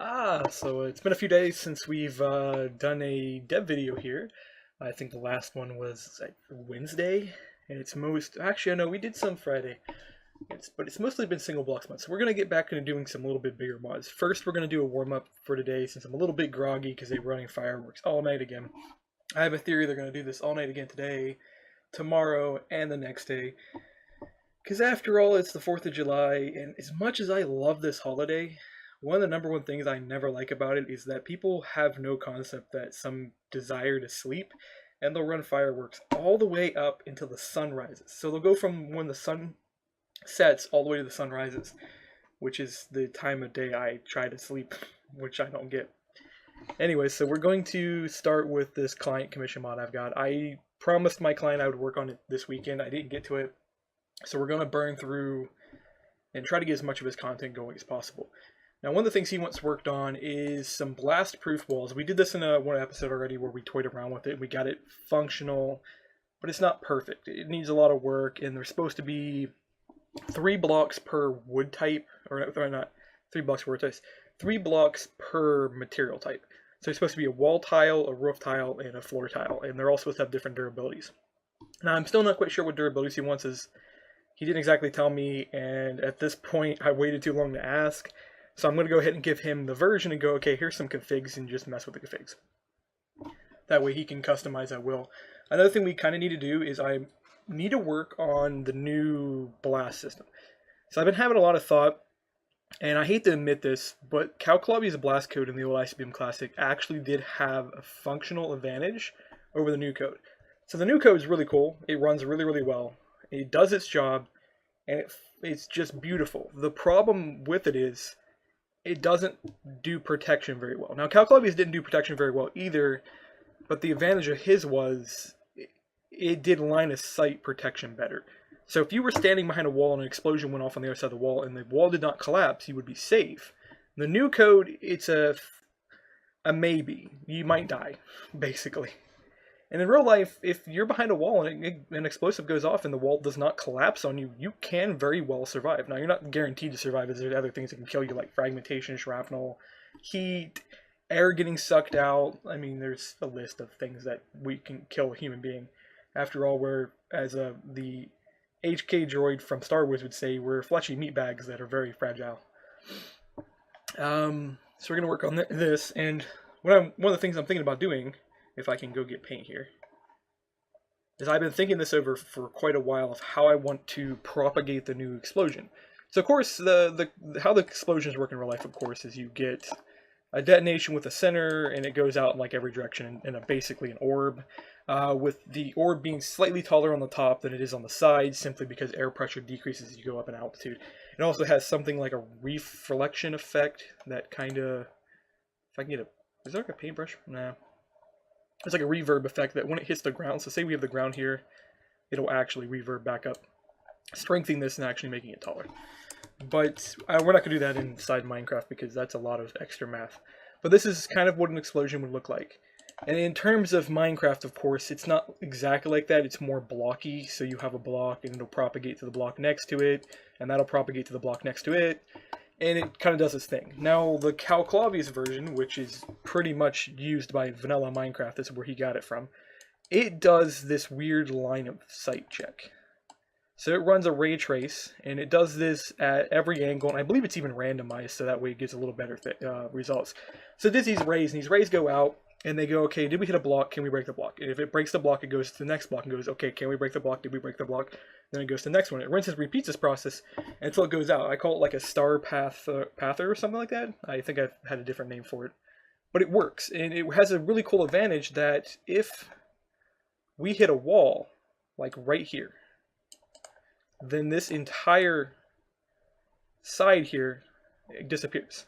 So it's been a few days since we've done a dev video here. I think the last one was like Wednesday, and it's actually I know we did some Friday. But it's mostly been single blocks months. So we're gonna get back into doing some little bit bigger mods. First, we're gonna do a warm up for today since I'm a little bit groggy because they're running fireworks all night again. I have a theory they're gonna do this all night again today, tomorrow, and the next day. Because after all, it's the 4th of July, and as much as I love this holiday, one of the number one things I never like about it is that people have no concept that some desire to sleep, and they'll run fireworks all the way up until the sun rises. So they'll go from when the sun sets all the way to the sun rises, which is the time of day I try to sleep, which I don't get. Anyway, so we're going to start with this client commission mod I've got. I promised my client I would work on it this weekend. I didn't get to it. So we're going to burn through and try to get as much of his content going as possible. Now, one of the things he wants worked on is some blast-proof walls. We did this in one episode already where we toyed around with it. We got it functional, but it's not perfect. It needs a lot of work, and there's supposed to be 3 blocks per wood type, or not 3 blocks per wood type, 3 blocks per material type. So it's supposed to be a wall tile, a roof tile, and a floor tile, and they're all supposed to have different durabilities. Now, I'm still not quite sure what durabilities he wants. He didn't exactly tell me, and at this point, I waited too long to ask. So I'm going to go ahead and give him the version and go, okay, here's some configs, and just mess with the configs. That way he can customize at will. Another thing we kind of need to do is I need to work on the new blast system. So I've been having a lot of thought, and I hate to admit this, but CalCulavia's blast code in the old ICBM Classic actually did have a functional advantage over the new code. So the new code is really cool. It runs really, really well. It does its job, and it's just beautiful. The problem with it is it doesn't do protection very well. Now, CalCulavia's didn't do protection very well either, but the advantage of his was it did line of sight protection better. So if you were standing behind a wall and an explosion went off on the other side of the wall and the wall did not collapse, you would be safe. The new code, it's a maybe. You might die, basically. And in real life, if you're behind a wall and an explosive goes off and the wall does not collapse on you, you can very well survive. Now, you're not guaranteed to survive, as there's other things that can kill you, like fragmentation, shrapnel, heat, air getting sucked out. I mean, there's a list of things that we can kill a human being. After all, the HK droid from Star Wars would say, we're fleshy meat bags that are very fragile. So we're going to work on this, and one of the things I'm thinking about doing, if I can go get paint here, is I've been thinking this over for quite a while of how I want to propagate the new explosion. So of course, how the explosions work in real life, of course, is you get a detonation with a center, and it goes out in like every direction in basically an orb, with the orb being slightly taller on the top than it is on the sides, simply because air pressure decreases as you go up in altitude. It also has something like a reflection effect that kind of, if I can get is there like a paintbrush? Nah. It's like a reverb effect that when it hits the ground, so say we have the ground here, it'll actually reverb back up, strengthening this and actually making it taller. But we're not going to do that inside Minecraft because that's a lot of extra math. But this is kind of what an explosion would look like. And in terms of Minecraft, of course, it's not exactly like that. It's more blocky, so you have a block and it'll propagate to the block next to it, and that'll propagate to the block next to it. And it kind of does its thing. Now, the CalCulavia's version, which is pretty much used by vanilla Minecraft, this is where he got it from, it does this weird line of sight check. So it runs a ray trace, and it does this at every angle, and I believe it's even randomized, so that way it gets a little better results. So it does these rays, and these rays go out, and they go, okay, did we hit a block? Can we break the block? And if it breaks the block, it goes to the next block and goes, okay, can we break the block? Did we break the block? Then it goes to the next one. It rinses, repeats this process until it goes out. I call it like a star pather or something like that. I think I've had a different name for it. But it works, and it has a really cool advantage that if we hit a wall, like right here, then this entire side here disappears,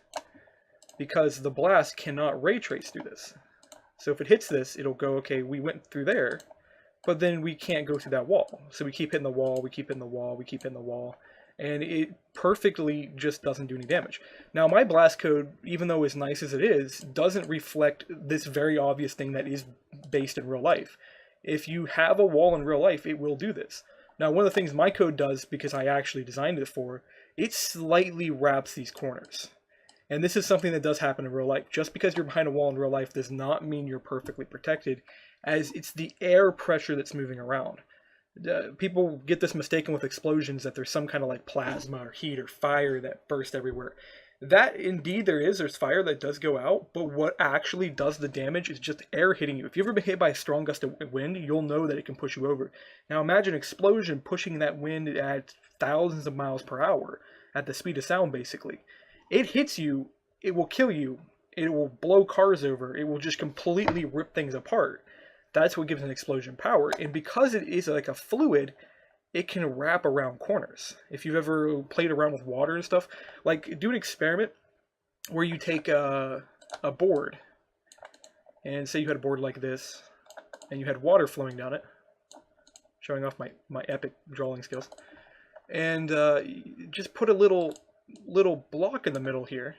because the blast cannot ray trace through this. So if it hits this, it'll go, okay, we went through there, but then we can't go through that wall. So we keep hitting the wall, we keep hitting the wall, we keep hitting the wall, and it perfectly just doesn't do any damage. Now, my blast code, even though as nice as it is, doesn't reflect this very obvious thing that is based in real life. If you have a wall in real life, it will do this. Now, one of the things my code does, because I actually designed it for, it slightly wraps these corners. And this is something that does happen in real life. Just because you're behind a wall in real life does not mean you're perfectly protected, as it's the air pressure that's moving around. People get this mistaken with explosions, that there's some kind of like plasma or heat or fire that bursts everywhere. That indeed there's fire that does go out, but what actually does the damage is just air hitting you. If you've ever been hit by a strong gust of wind, you'll know that it can push you over. Now imagine an explosion pushing that wind at thousands of miles per hour at the speed of sound, basically. It hits you, it will kill you, it will blow cars over, it will just completely rip things apart. That's what gives an explosion power, and because it is like a fluid, it can wrap around corners. If you've ever played around with water and stuff, like do an experiment where you take a board, and say you had a board like this, and you had water flowing down it, showing off my epic drawing skills, and just put a little block in the middle here,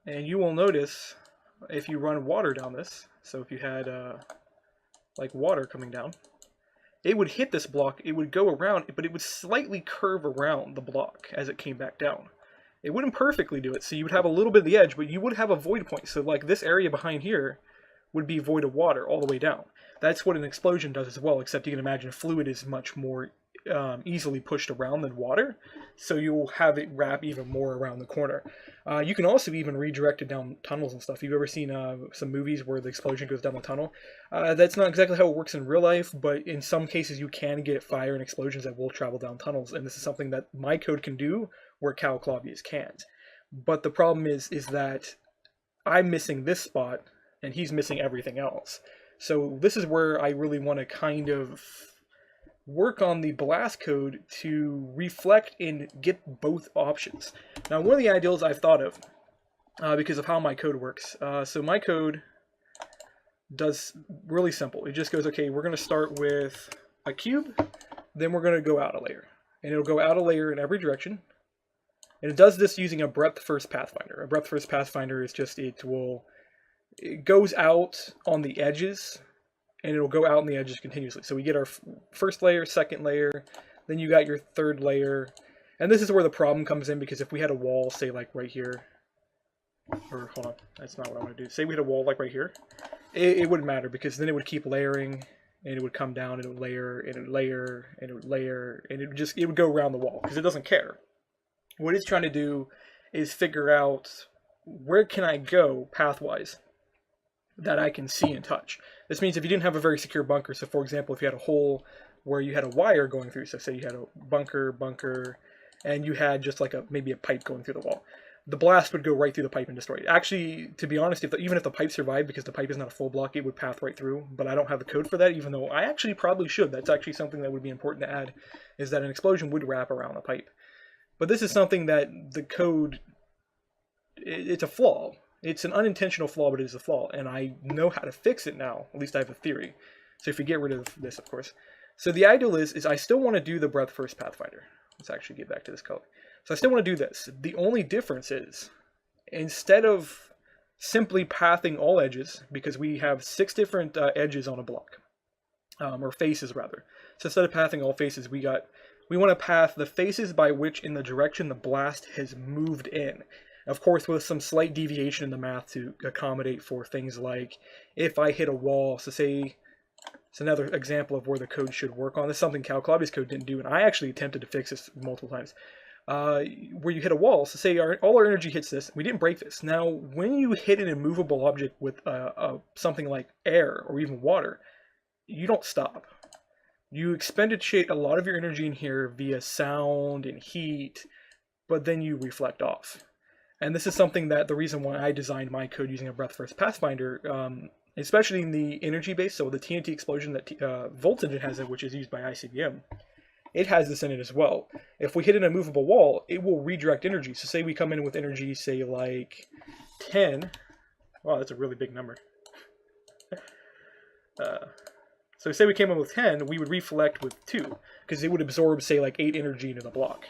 and you will notice if you run water down this, so if you had like water coming down, it would hit this block, it would go around, but it would slightly curve around the block as it came back down. It wouldn't perfectly do it, so you would have a little bit of the edge, but you would have a void point. So like this area behind here would be void of water all the way down. That's what an explosion does as well, except you can imagine fluid is much more easily pushed around than water, so you'll have it wrap even more around the corner. You can also even redirect it down tunnels and stuff. You've ever seen some movies where the explosion goes down the tunnel? That's not exactly how it works in real life, but in some cases you can get fire and explosions that will travel down tunnels, and this is something that my code can do where Calclavius can't. But the problem is that I'm missing this spot and he's missing everything else. So this is where I really want to kind of work on the blast code to reflect and get both options. Now, one of the ideals I've thought of, because of how my code works, so my code does really simple. It just goes, okay, we're going to start with a cube, then we're going to go out a layer. And it'll go out a layer in every direction. And it does this using a breadth first pathfinder. A breadth first pathfinder is just, it goes out on the edges, and it'll go out on the edges continuously. So we get our first layer, second layer, then you got your third layer. And this is where the problem comes in, because if we had a wall, say like right here, or hold on, that's not what I want to do. Say we had a wall like right here, it wouldn't matter, because then it would keep layering, and it would come down, and it would layer, and it would layer, and it would layer, and it would go around the wall, because it doesn't care. What it's trying to do is figure out where can I go pathwise that I can see and touch. This means if you didn't have a very secure bunker, so for example, if you had a hole where you had a wire going through, so say you had a bunker, and you had just like maybe a pipe going through the wall, the blast would go right through the pipe and destroy it. Actually, to be honest, even if the pipe survived, because the pipe is not a full block, it would path right through, but I don't have the code for that, even though I actually probably should. That's actually something that would be important to add, is that an explosion would wrap around a pipe. But this is something that the code, it's a flaw. It's an unintentional flaw, but it is a flaw, and I know how to fix it now. At least I have a theory. So if you get rid of this, of course. So the ideal is I still want to do the breadth first pathfinder. Let's actually get back to this color. So I still want to do this. The only difference is, instead of simply pathing all edges, because we have 6 different edges on a block, or faces rather. So instead of pathing all faces, we want to path the faces by which in the direction the blast has moved in. Of course, with some slight deviation in the math to accommodate for things like if I hit a wall, so say, it's another example of where the code should work on. This is something Calclavius code didn't do, and I actually attempted to fix this multiple times. Where you hit a wall, so say all our energy hits this, we didn't break this. Now, when you hit an immovable object with something like air or even water, you don't stop. You expendiate a lot of your energy in here via sound and heat, but then you reflect off. And this is something that the reason why I designed my code using a breadth first pathfinder, especially in the energy base, so the TNT explosion that Voltage has, which is used by ICBM, it has this in it as well. If we hit an immovable wall, it will redirect energy. So say we come in with energy, say like 10. Wow, that's a really big number. So say we came in with 10, we would reflect with 2, because it would absorb, say, like 8 energy into the block.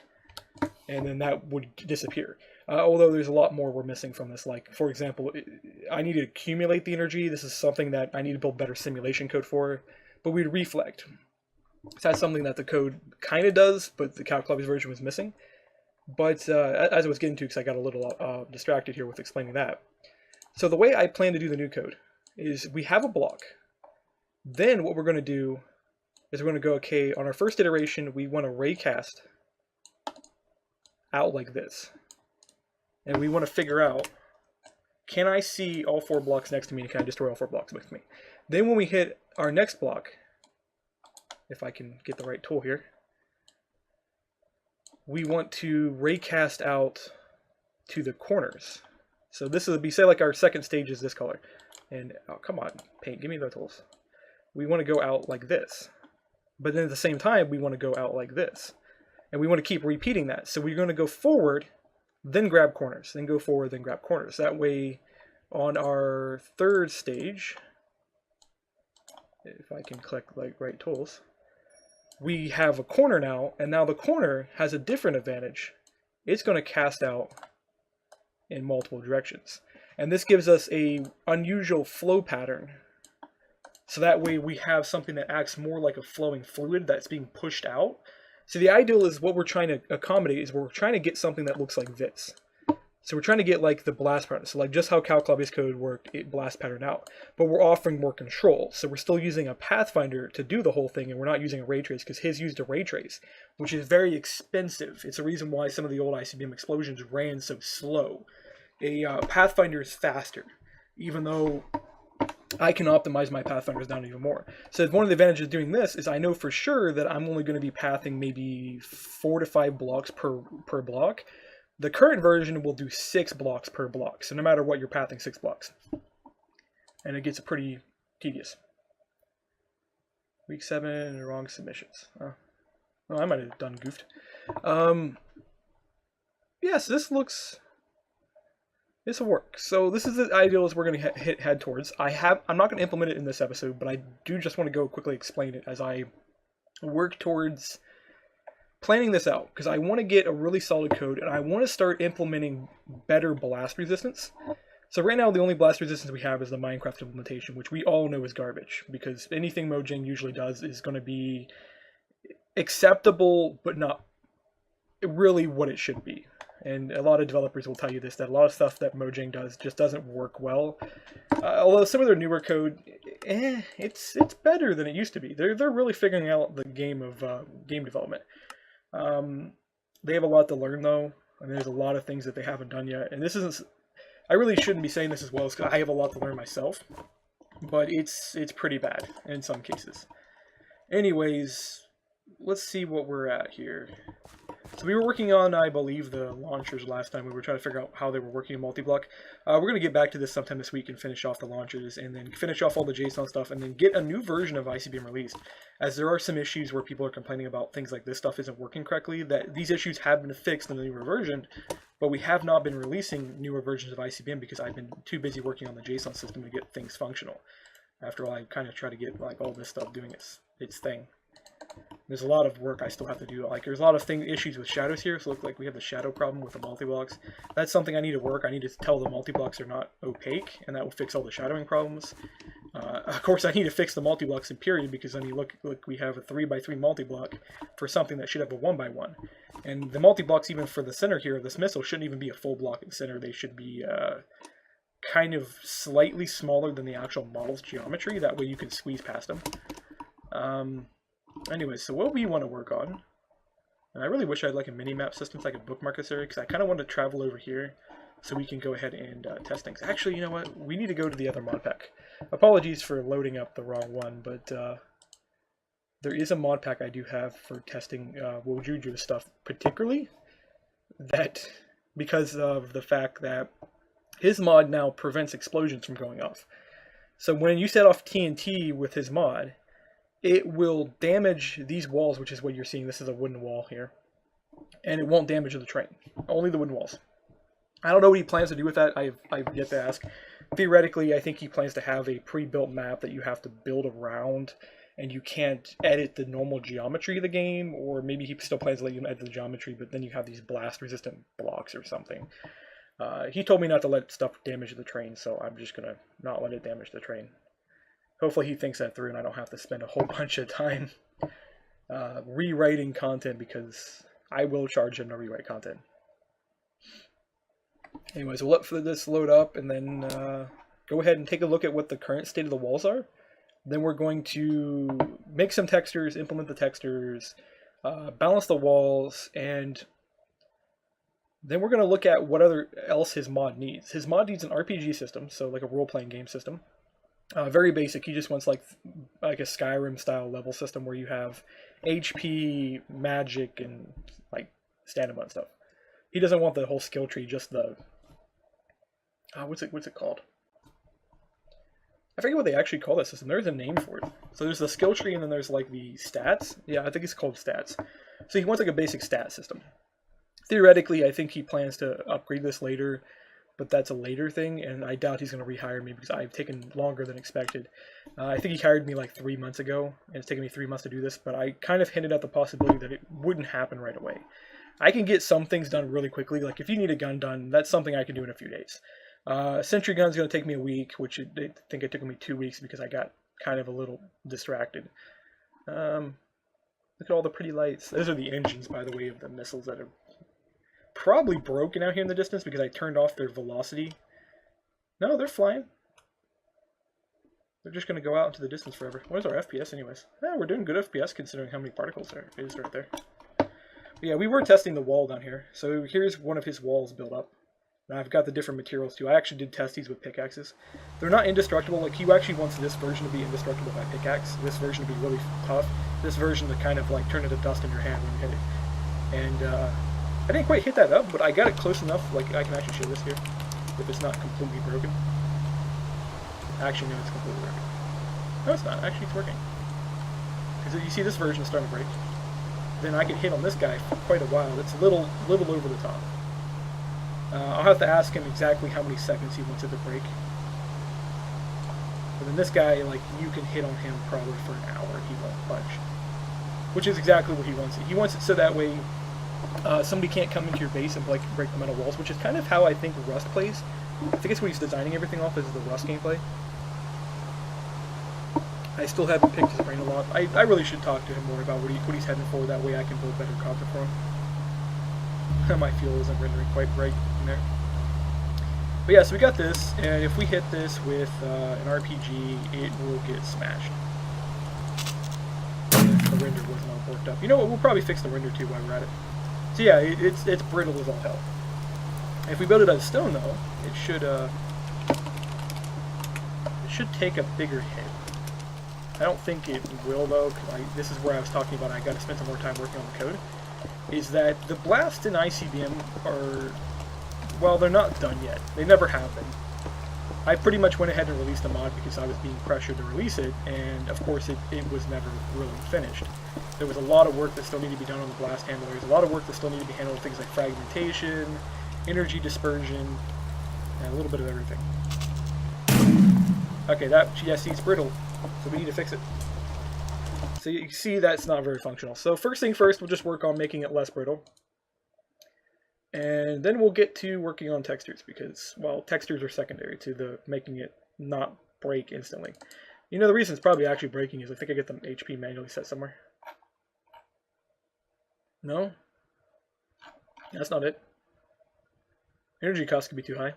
And then that would disappear. Although there's a lot more we're missing from this. Like, for example, I need to accumulate the energy. This is something that I need to build better simulation code for. But we'd reflect. So that's something that the code kind of does, but the Calclavius version was missing. But as I was getting to, because I got a little distracted here with explaining that. So the way I plan to do the new code is we have a block. Then what we're going to do is we're going to go, okay, on our first iteration, we want to raycast out like this. And we want to figure out, can I see all 4 blocks next to me and can I destroy all 4 blocks next to me? Then when we hit our next block, if I can get the right tool here, we want to raycast out to the corners. So this would be, say like our second stage is this color. And, oh come on, paint, give me the tools. We want to go out like this. But then at the same time, we want to go out like this. And we want to keep repeating that. So we're going to go forward, then grab corners, then go forward, then grab corners. That way, on our third stage, if I can click like right tools, we have a corner now, and now the corner has a different advantage. It's going to cast out in multiple directions. And this gives us a unusual flow pattern. So that way we have something that acts more like a flowing fluid that's being pushed out. So the ideal is what we're trying to accommodate is we're trying to get something that looks like this. So we're trying to get like the blast pattern. So like just how CalClubby's code worked, it blast pattern out. But we're offering more control. So we're still using a Pathfinder to do the whole thing, and we're not using a ray trace because his used a ray trace, which is very expensive. It's a reason why some of the old ICBM explosions ran so slow. A Pathfinder is faster, even though I can optimize my Pathfinders down even more. So one of the advantages of doing this is I know for sure that I'm only going to be pathing maybe 4 to 5 blocks per block. The current version will do 6 blocks per block. So no matter what, you're pathing 6 blocks. And it gets pretty tedious. Week 7, wrong submissions. Oh, I might have done goofed. Yes, this looks... This will work. So this is the ideal as we're going to head towards. I'm not going to implement it in this episode, but I do just want to go quickly explain it as I work towards planning this out, because I want to get a really solid code and I want to start implementing better blast resistance. So right now the only blast resistance we have is the Minecraft implementation, which we all know is garbage, because anything Mojang usually does is going to be acceptable but not really what it should be. And a lot of developers will tell you this, that a lot of stuff that Mojang does just doesn't work well. Although some of their newer code, it's better than it used to be. They're really figuring out the game of game development. They have a lot to learn though. I mean, there's a lot of things that they haven't done yet. And this isn't, I really shouldn't be saying this as well, because I have a lot to learn myself. But it's pretty bad in some cases. Anyways, let's see what we're at here. So we were working on, I believe, the launchers last time. We were trying to figure out how they were working in multi-block. We're going to get back to this sometime this week and finish off the launchers, and then finish off all the JSON stuff, and then get a new version of ICBM released. As there are some issues where people are complaining about things like this stuff isn't working correctly, that these issues have been fixed in the newer version, but we have not been releasing newer versions of ICBM because I've been too busy working on the JSON system to get things functional. After all, I kind of try to get like all this stuff doing its thing. There's a lot of work I still have to do. Like, there's a lot of issues with shadows here. So look like we have the shadow problem with the multi-blocks. That's something I need to work. I need to tell the multi-blocks are not opaque, and that will fix all the shadowing problems. Of course, I need to fix the multi-blocks in period, because I mean, look, we have a 3x3 multi-block for something that should have a 1x1. And the multi-blocks, even for the center here of this missile, shouldn't even be a full block in the center. They should be kind of slightly smaller than the actual model's geometry. That way you can squeeze past them. Anyway, so what we want to work on, and I really wish I had like a mini-map system so I could bookmark this area, because I kind of want to travel over here so we can go ahead and test things. Actually, you know what? We need to go to the other mod pack. Apologies for loading up the wrong one, but there is a mod pack I do have for testing Wojuju stuff, particularly that because of the fact that his mod now prevents explosions from going off. So when you set off TNT with his mod, it will damage these walls, which is what you're seeing. This is a wooden wall here. And it won't damage the train. Only the wooden walls. I don't know what he plans to do with that. I've yet to ask. Theoretically, I think he plans to have a pre-built map that you have to build around, and you can't edit the normal geometry of the game, or maybe he still plans to let you edit the geometry, but then you have these blast-resistant blocks or something. He told me not to let stuff damage the train, so I'm just going to not let it damage the train. Hopefully he thinks that through and I don't have to spend a whole bunch of time rewriting content, because I will charge him to rewrite content. Anyways, we'll let this load up and then go ahead and take a look at what the current state of the walls are. Then we're going to make some textures, implement the textures, balance the walls, and then we're going to look at what else his mod needs. His mod needs an RPG system, so like a role-playing game system. Very basic. He just wants like a Skyrim style level system where you have HP, magic, and like stamina and stuff. He doesn't want the whole skill tree, just the what's it called? I forget what they actually call that system. There's a name for it. So there's the skill tree, and then there's like the stats. Yeah, I think it's called stats. So he wants like a basic stat system. Theoretically, I think he plans to upgrade this later, but that's a later thing, and I doubt he's going to rehire me because I've taken longer than expected. I think he hired me like 3 months ago, and it's taken me 3 months to do this, but I kind of hinted at the possibility that it wouldn't happen right away. I can get some things done really quickly. Like if you need a gun done, that's something I can do in a few days. Sentry gun's going to take me a week, which I think it took me 2 weeks because I got kind of a little distracted. Look at all the pretty lights. Those are the engines, by the way, of the missiles that are probably broken out here in the distance because I turned off their velocity. No, they're flying. They're just going to go out into the distance forever. What is our FPS anyways? Yeah, we're doing good FPS considering how many particles there is right there. But yeah, we were testing the wall down here. So here's one of his walls built up. And I've got the different materials too. I actually did test these with pickaxes. They're not indestructible. Like he actually wants this version to be indestructible by pickaxe. This version to be really tough. This version to kind of like turn into dust in your hand when you hit it. And I didn't quite hit that up, but I got it close enough. Like I can actually show this here, if it's not completely broken. Actually, no, it's completely broken. No, it's not. Actually, it's working. Because you see, this version is starting to break. Then I can hit on this guy for quite a while. It's a little over the top. I'll have to ask him exactly how many seconds he wants it to break. But then this guy, like, you can hit on him probably for an hour. He won't budge. Which is exactly what he wants it. He wants it so that way somebody can't come into your base and like break the metal walls, which is kind of how I think Rust plays. I think it's what he's designing everything off is the Rust gameplay. I still haven't picked his brain a lot. I really should talk to him more about what he's heading for. That way I can build better content for him. My fuel isn't rendering quite bright in there. But yeah, so we got this, and if we hit this with an RPG, it will get smashed. If the render wasn't all worked up. You know what, we'll probably fix the render too while we're at it. So yeah, it's brittle as all hell. And if we build it out of stone though, it should take a bigger hit. I don't think it will though, because this is where I was talking about I got to spend some more time working on the code. Is that the blast and ICBM are, well, they're not done yet. They never have been. I pretty much went ahead and released the mod because I was being pressured to release it, and of course it was never really finished. There was a lot of work that still needed to be done on the blast handlers, a lot of work that still needed to be handled with things like fragmentation, energy dispersion, and a little bit of everything. Okay, see, it's brittle, so we need to fix it. So you see that's not very functional. So first thing first, we'll just work on making it less brittle. And then we'll get to working on textures because, well, textures are secondary to the making it not break instantly. You know, the reason it's probably actually breaking is I think I get the HP manually set somewhere. No? That's not it. Energy cost could be too high.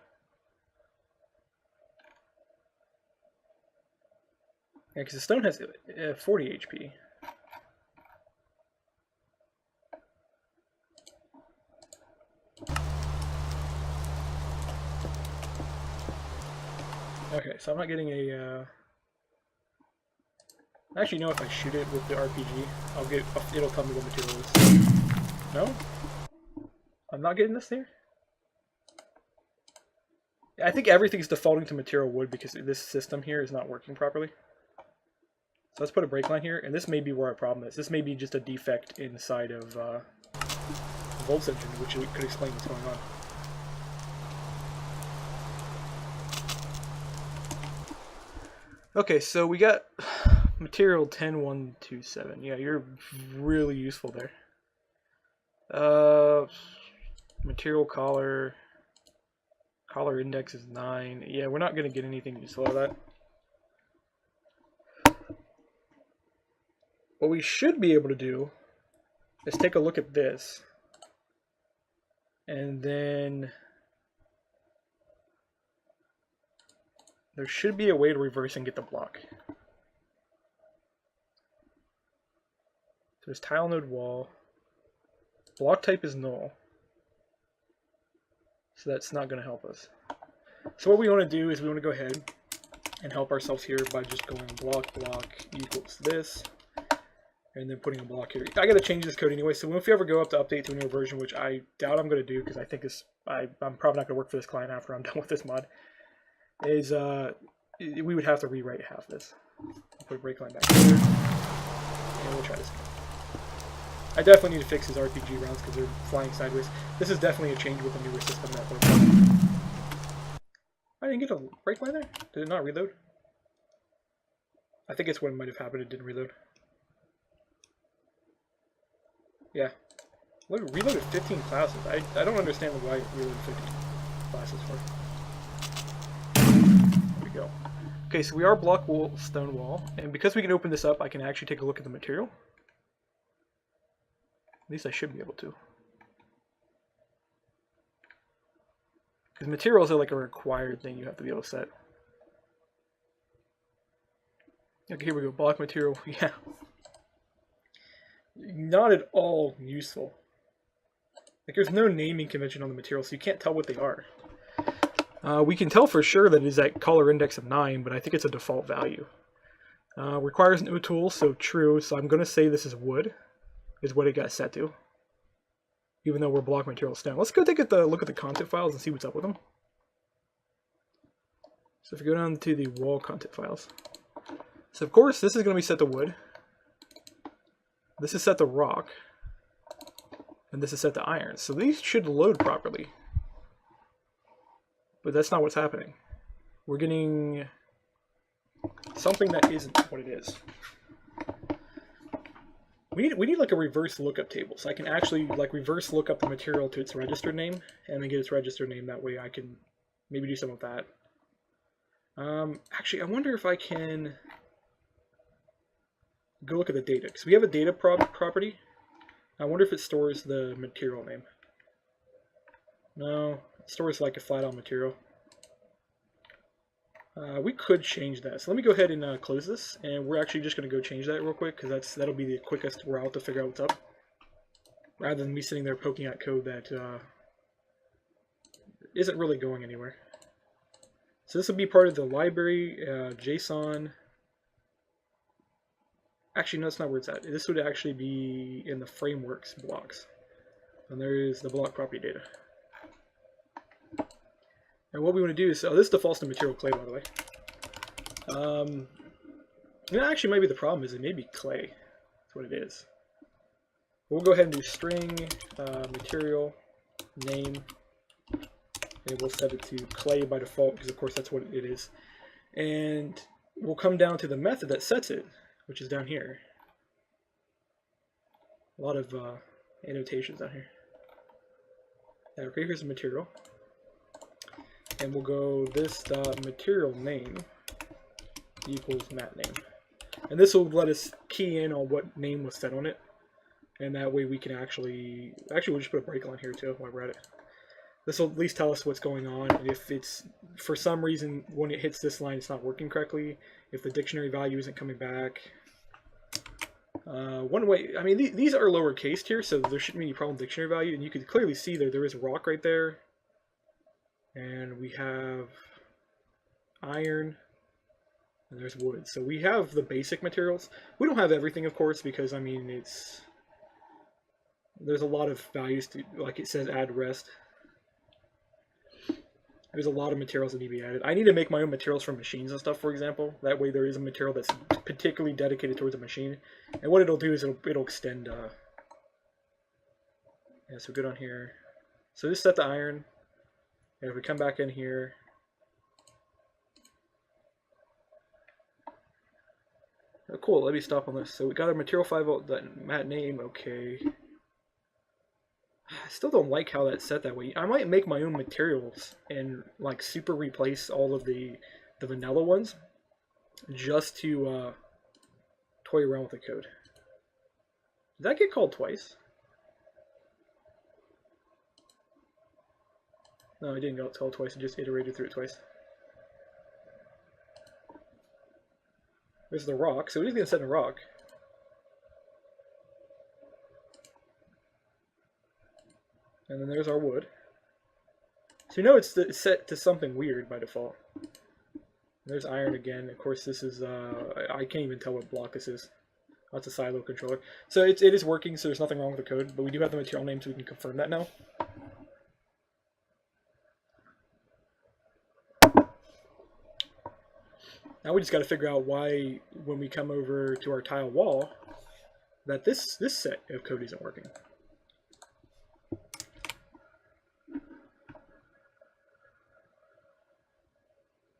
Yeah, because the stone has 40 HP. Okay, so I'm not getting a... Actually, no, if I shoot it with the RPG, it'll tell me what material it is. No? I'm not getting this here? I think everything's defaulting to material wood because this system here is not working properly. So let's put a break line here, and this may be where our problem is. This may be just a defect inside of the Volts engine, which could explain what's going on. Okay, so we got material 10127. Yeah, you're really useful there. Material collar index is 9. Yeah, we're not going to get anything useful out of that. What we should be able to do is take a look at this, and then there should be a way to reverse and get the block. So there's tile node wall. Block type is null. So that's not going to help us. So what we want to do is we want to go ahead and help ourselves here by just going block equals this, and then putting a block here. I got to change this code anyway, so if we ever go up to update to a new version, which I doubt I'm going to do because I think I'm probably not going to work for this client after I'm done with this mod, is we would have to rewrite half this. I'll put a break line back here, and we'll try this again. I definitely need to fix his RPG rounds because they're flying sideways. This is definitely a change with the newer system that they're. I didn't get a break line there? Did it not reload? I think it's what might have happened, it didn't reload. Yeah. Look, it reloaded 15 classes. I don't understand why it reloaded 15 classes for. There we go. Okay, so we are block wall, stone wall, and because we can open this up, I can actually take a look at the material. At least I should be able to. Because materials are like a required thing you have to be able to set. Okay, here we go. Block material. Yeah. Not at all useful. Like, there's no naming convention on the material, so you can't tell what they are. We can tell for sure that it is at color index of 9, but I think it's a default value. Requires no tool, so true. So I'm going to say this is wood, is what it got set to. Even though we're block material stone. Let's go take a look at the content files and see what's up with them. So if we go down to the wall content files. So of course, this is going to be set to wood. This is set to rock. And this is set to iron. So these should load properly. But that's not what's happening. We're getting something that isn't what it is. We need like a reverse lookup table, so I can actually like reverse look up the material to its registered name, and then get its registered name. That way I can maybe do something with that. Actually, I wonder if I can go look at the data, because we have a data property. I wonder if it stores the material name. No, it stores like a flat-out material. We could change that. So let me go ahead and close this, and we're actually just going to go change that real quick, because that'll be the quickest route to figure out what's up, rather than me sitting there poking at code that isn't really going anywhere. So this will be part of the library, JSON. Actually, no, that's not where it's at. This would actually be in the frameworks blocks. And there is the block property data. And what we want to do is, this defaults to material clay, by the way. That actually might be the problem, is it may be clay. That's what it is. We'll go ahead and do string material name, and we'll set it to clay by default, because of course that's what it is. And we'll come down to the method that sets it, which is down here. A lot of annotations down here. Okay, here's the material. And we'll go this dot material name equals mat name. And this will let us key in on what name was set on it. And that way we can actually we'll just put a break on here too while we're at it. This will at least tell us what's going on, and if it's, for some reason, when it hits this line, it's not working correctly, if the dictionary value isn't coming back. One way, I mean, these are lowercase here, so there shouldn't be any problem with dictionary value, and you can clearly see there is a rock right there, and we have iron, and there's wood. So we have the basic materials. We don't have everything, of course, because, I mean, there's a lot of values to, like it says, add rest. There's a lot of materials that need to be added. I need to make my own materials for machines and stuff, for example. That way there is a material that's particularly dedicated towards a machine. And what it'll do is it'll extend... Yeah, so good on here. So this set the iron. And if we come back in here... Oh, cool, let me stop on this. So we got our material 5 volt mat name, okay. I still don't like how that's set that way. I might make my own materials and like super replace all of the vanilla ones just to toy around with the code. Did that get called twice? No, it didn't get called twice. It just iterated through it twice. There's the rock, so he's going to set in a rock. And then there's our wood. So you know it's set to something weird by default. There's iron again. Of course, this is, I can't even tell what block this is. That's a silo controller. So it is working, so there's nothing wrong with the code, but we do have the material name, so we can confirm that now. Now we just got to figure out why, when we come over to our tile wall, that this set of code isn't working.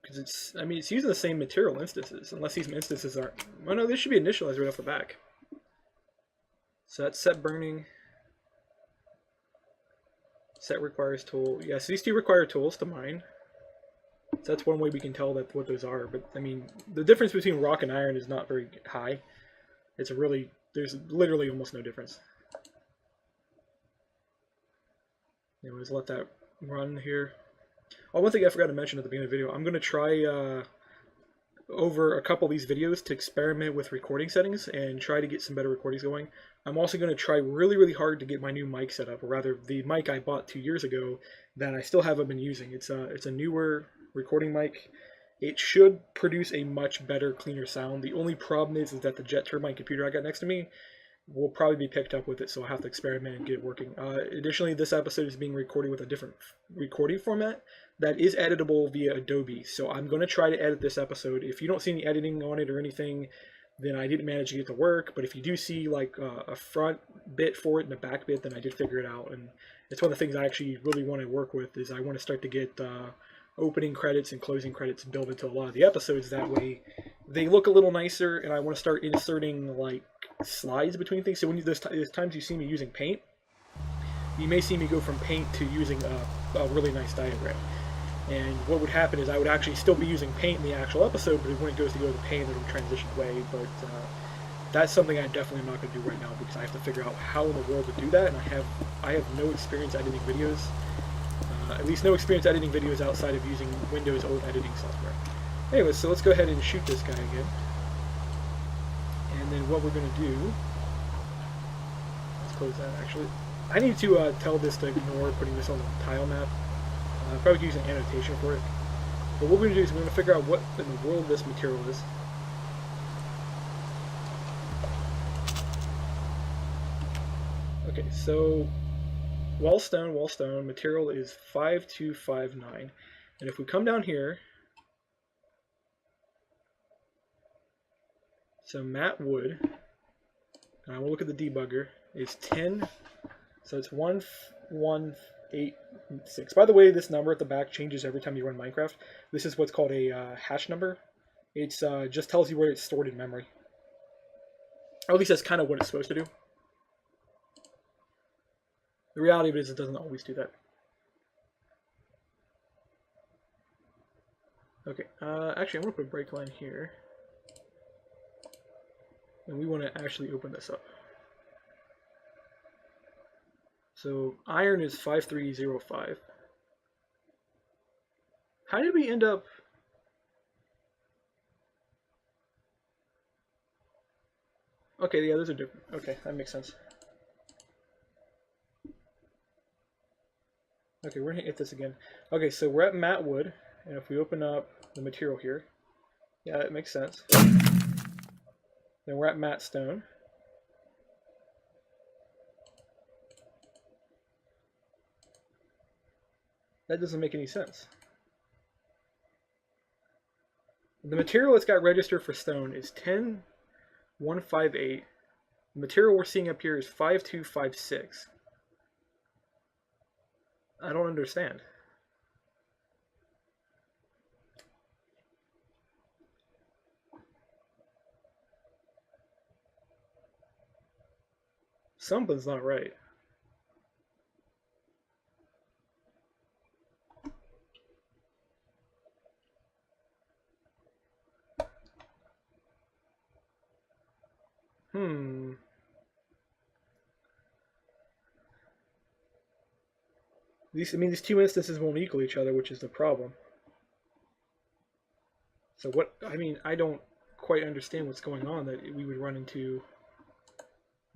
Because it's, I mean, it's using the same material instances, unless these instances aren't. Oh no, this should be initialized right off the back. So that's set burning. Set requires tool. Yes, yeah, so these two require tools to mine. So that's one way we can tell that what those are. But I mean, the difference between rock and iron is not very high. It's a really, there's literally almost no difference. Anyways, let that run here. Oh, one thing I forgot to mention at the beginning of the video, I'm going to try over a couple of these videos to experiment with recording settings and try to get some better recordings going. I'm also going to try really, really hard to get my new mic set up, or rather the mic I bought 2 years ago that I still haven't been using. It's a newer recording mic. It should produce a much better, cleaner sound. The only problem is that the jet turbine computer I got next to me will probably be picked up with it, so I'll have to experiment and get it working. Additionally, this episode is being recorded with a different recording format that is editable via Adobe, so I'm going to try to edit this episode. If you don't see any editing on it or anything, then I didn't manage to get it to work, but if you do see like a front bit for it and a back bit, then I did figure it out, and it's one of the things I actually really want to work with, is I want to start to get opening credits and closing credits built into a lot of the episodes. That way they look a little nicer, and I want to start inserting like slides between things. So when there's times you see me using paint, you may see me go from paint to using a really nice diagram. And what would happen is I would actually still be using paint in the actual episode, but when it goes to go to paint, it'll transition away. But that's something I definitely am not going to do right now, because I have to figure out how in the world to do that, and I have no experience editing videos. At least no experience editing videos outside of using Windows old editing software. Anyways, so let's go ahead and shoot this guy again. And then what we're going to do, let's close that actually. I need to tell this to ignore putting this on the tile map. Probably use an annotation for it. But what we're going to do is we're going to figure out what in the world this material is. Okay, so wall stone, material is 5259. And if we come down here, so matte wood, we'll look at the debugger, is 10, so it's 1186. By the way, this number at the back changes every time you run Minecraft. This is what's called a hash number. It's just tells you where it's stored in memory. Or at least that's kind of what it's supposed to do. The reality of it is it doesn't always do that. Okay, actually I'm going to put a break line here. And we want to actually open this up. So iron is 5305. How did we end up? Okay, yeah, those are different. Okay, that makes sense. Okay, we're gonna hit this again. Okay, so we're at matte wood, and if we open up the material here, yeah, it makes sense. Then we're at matte stone. That doesn't make any sense. The material that's got registered for stone is 10158. The material we're seeing up here is 5256. I don't understand. Something's not right. These two instances won't equal each other, which is the problem. So what, I mean, I don't quite understand what's going on that we would run into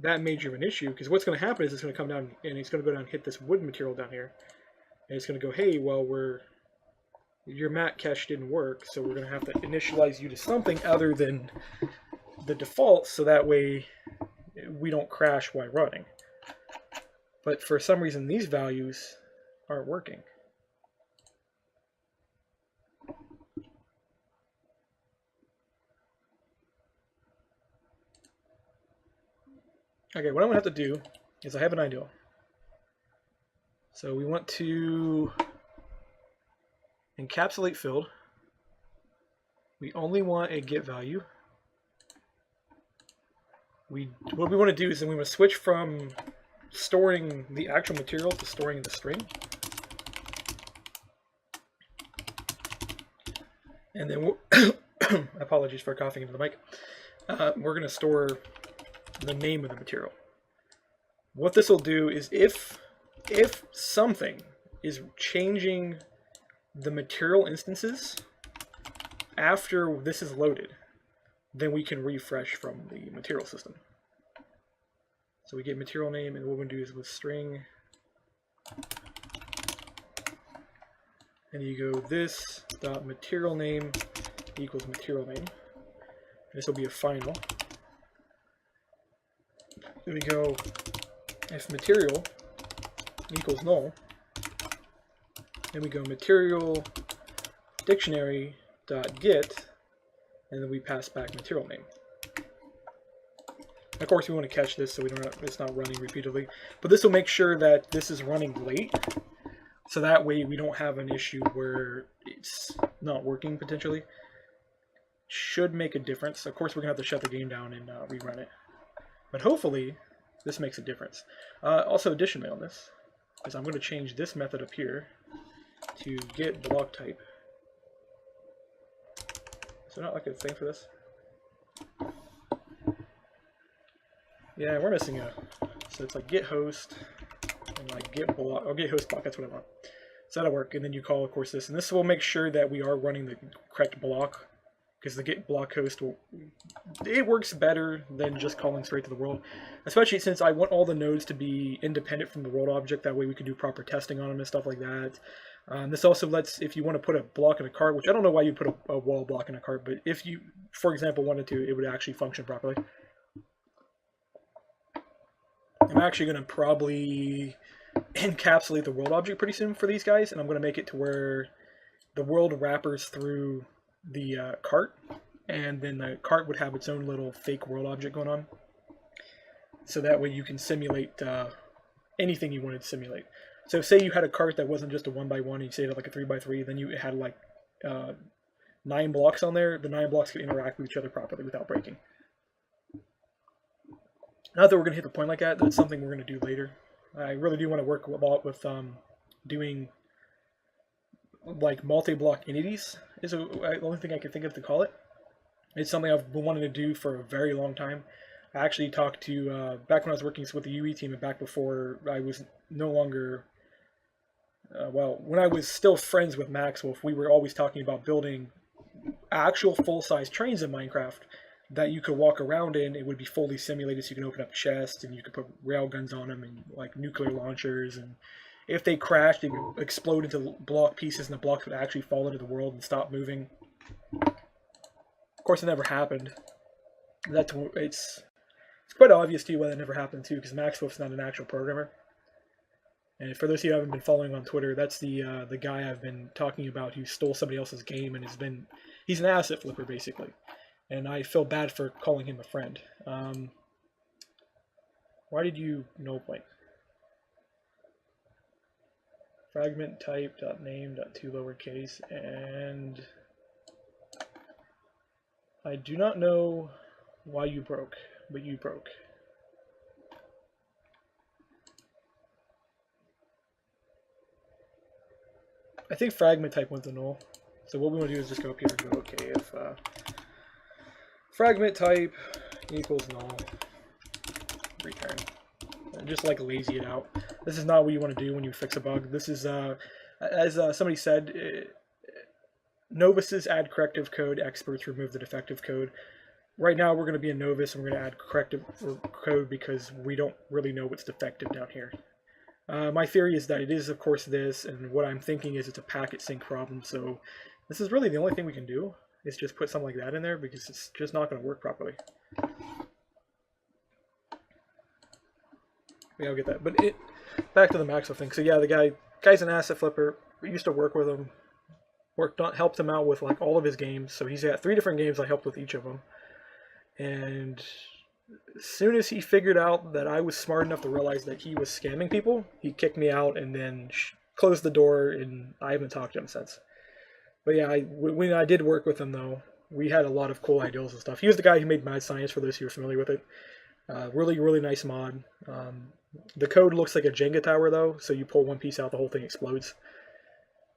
that major of an issue, because what's going to happen is it's going to come down and it's going to go down and hit this wood material down here, and it's going to go, hey, well, your mat cache didn't work, so we're going to have to initialize you to something other than the default, so that way we don't crash while running. But for some reason these values aren't working. Okay, what I'm going to have to do is I have an idea. So we want to encapsulate field. We only want a get value. What we want to do is then we want to switch from storing the actual material to storing the string. And then apologies for coughing into the mic. We're going to store the name of the material. What this will do is if something is changing the material instances after this is loaded, then we can refresh from the material system. So we get material name, and what we're going to do is with string, and you go this dot material name equals material name. And this will be a final. Then we go if material equals null, then we go material dictionary dot get, and then we pass back material name. Of course, we want to catch this so it's not running repeatedly, but this will make sure that this is running late, so that way we don't have an issue where it's not working potentially. Should make a difference. Of course, we're gonna have to shut the game down and rerun it, but hopefully this makes a difference. Also, additionally on this is I'm going to change this method up here to get block type. So not like a thing for this. Yeah, we're missing a. So it's like get host and like get block or get host block. That's what I want. So that'll work. And then you call, of course, this, and this will make sure that we are running the correct block, because the get block host it works better than just calling straight to the world, especially since I want all the nodes to be independent from the world object. That way we can do proper testing on them and stuff like that. This also lets, if you want to put a block in a cart, which I don't know why you put a wall block in a cart, but if you, for example, wanted to, it would actually function properly. I'm actually going to probably encapsulate the world object pretty soon for these guys, and I'm going to make it to where the world wrappers through the cart, and then the cart would have its own little fake world object going on, so that way you can simulate anything you wanted to simulate. So say you had a cart that wasn't just a 1x1, and you say it like a 3x3, then you had like 9 blocks on there. The 9 blocks could interact with each other properly without breaking. Not that we're going to hit the point like that, that's something we're going to do later. I really do want to work a lot with doing like multi-block entities is the only thing I can think of to call it. It's something I've been wanting to do for a very long time. I actually talked to, back when I was working with the UE team and back before I was no longer, well, when I was still friends with Maxwell, we were always talking about building actual full-size trains in Minecraft that you could walk around in. It would be fully simulated, so you can open up chests and you could put rail guns on them and like nuclear launchers, and if they crashed, they would explode into block pieces, and the blocks would actually fall into the world and stop moving. Of course, it never happened. It's quite obvious to you why that never happened too, because Maxwell's not an actual programmer. And for those of you who haven't been following on Twitter, that's the guy I've been talking about who stole somebody else's game and he's an asset flipper basically. And I feel bad for calling him a friend. Why did you null point? Fragment type dot name dot 2 lowercase, and I do not know why you broke, but you broke. I think fragment type went to null. So what we want to do is just go up here and go, okay, if fragment type equals null, return. And just like lazy it out. This is not what you want to do when you fix a bug. This is, as somebody said, novices add corrective code, experts remove the defective code. right now we're going to be a novice and we're going to add corrective code because we don't really know what's defective down here. My theory is that it is, of course, this, and what I'm thinking is it's a packet sync problem, so this is really the only thing we can do, is just put something like that in there, because it's just not going to work properly. Yeah, I'll get that. But back to the Maxwell thing. So yeah, the guy's an asset flipper. We used to work with him, helped him out with like all of his games. So he's got 3 different games. I helped with each of them, and as soon as he figured out that I was smart enough to realize that he was scamming people, he kicked me out and then closed the door, and I haven't talked to him since. But yeah, when I did work with him, though, we had a lot of cool ideals and stuff. He was the guy who made Mad Science, for those who are familiar with it. Really, really nice mod. The code looks like a Jenga tower, though, so you pull one piece out, the whole thing explodes.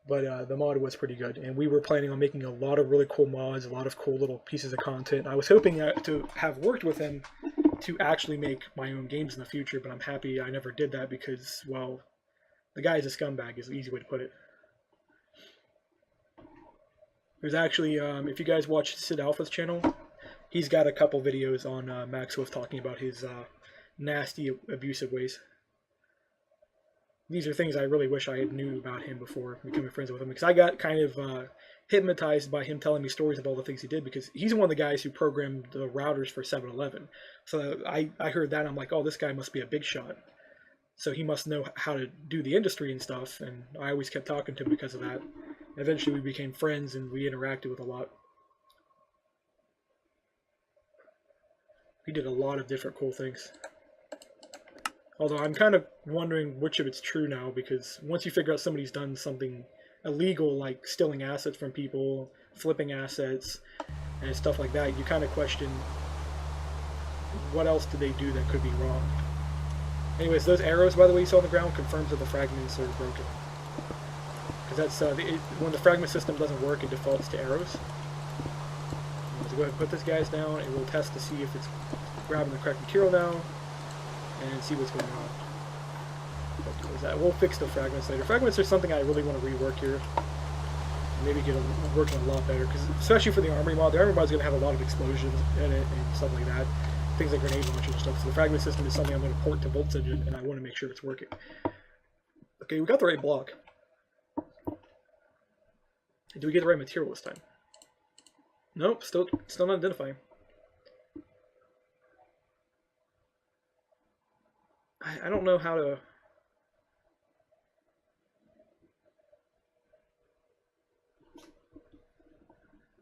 But the mod was pretty good, and we were planning on making a lot of really cool mods, a lot of cool little pieces of content. I was hoping to have worked with him to actually make my own games in the future, but I'm happy I never did that because, well, the guy is a scumbag is the easy way to put it. There's actually, if you guys watch Sid Alpha's channel, he's got a couple videos on Max Swift talking about his nasty, abusive ways. These are things I really wish I had knew about him before becoming friends with him, because I got kind of hypnotized by him telling me stories of all the things he did, because he's one of the guys who programmed the routers for 7-Eleven. So I heard that, and I'm like, oh, this guy must be a big shot. So he must know how to do the industry and stuff, and I always kept talking to him because of that. Eventually we became friends, and we interacted with a lot. We did a lot of different cool things. Although I'm kind of wondering which of it's true now, because once you figure out somebody's done something illegal, like stealing assets from people, flipping assets, and stuff like that, you kind of question what else did they do that could be wrong. Anyways, those arrows, by the way, you saw on the ground confirms that the fragments are broken. Because that's when the fragment system doesn't work, it defaults to arrows. So go ahead and put this guys down, and we'll test to see if it's grabbing the correct material now, and see what's going on. We'll fix the fragments later. Fragments are something I really want to rework here. Maybe get them working a lot better, because especially for the armory mod, the armory mod is going to have a lot of explosions in it and stuff like that. Things like grenade launchers and stuff. So the fragment system is something I'm going to port to Voltage, and I want to make sure it's working. Okay, we got the right block. Do we get the right material this time? Nope, still not identifying. I don't know how to...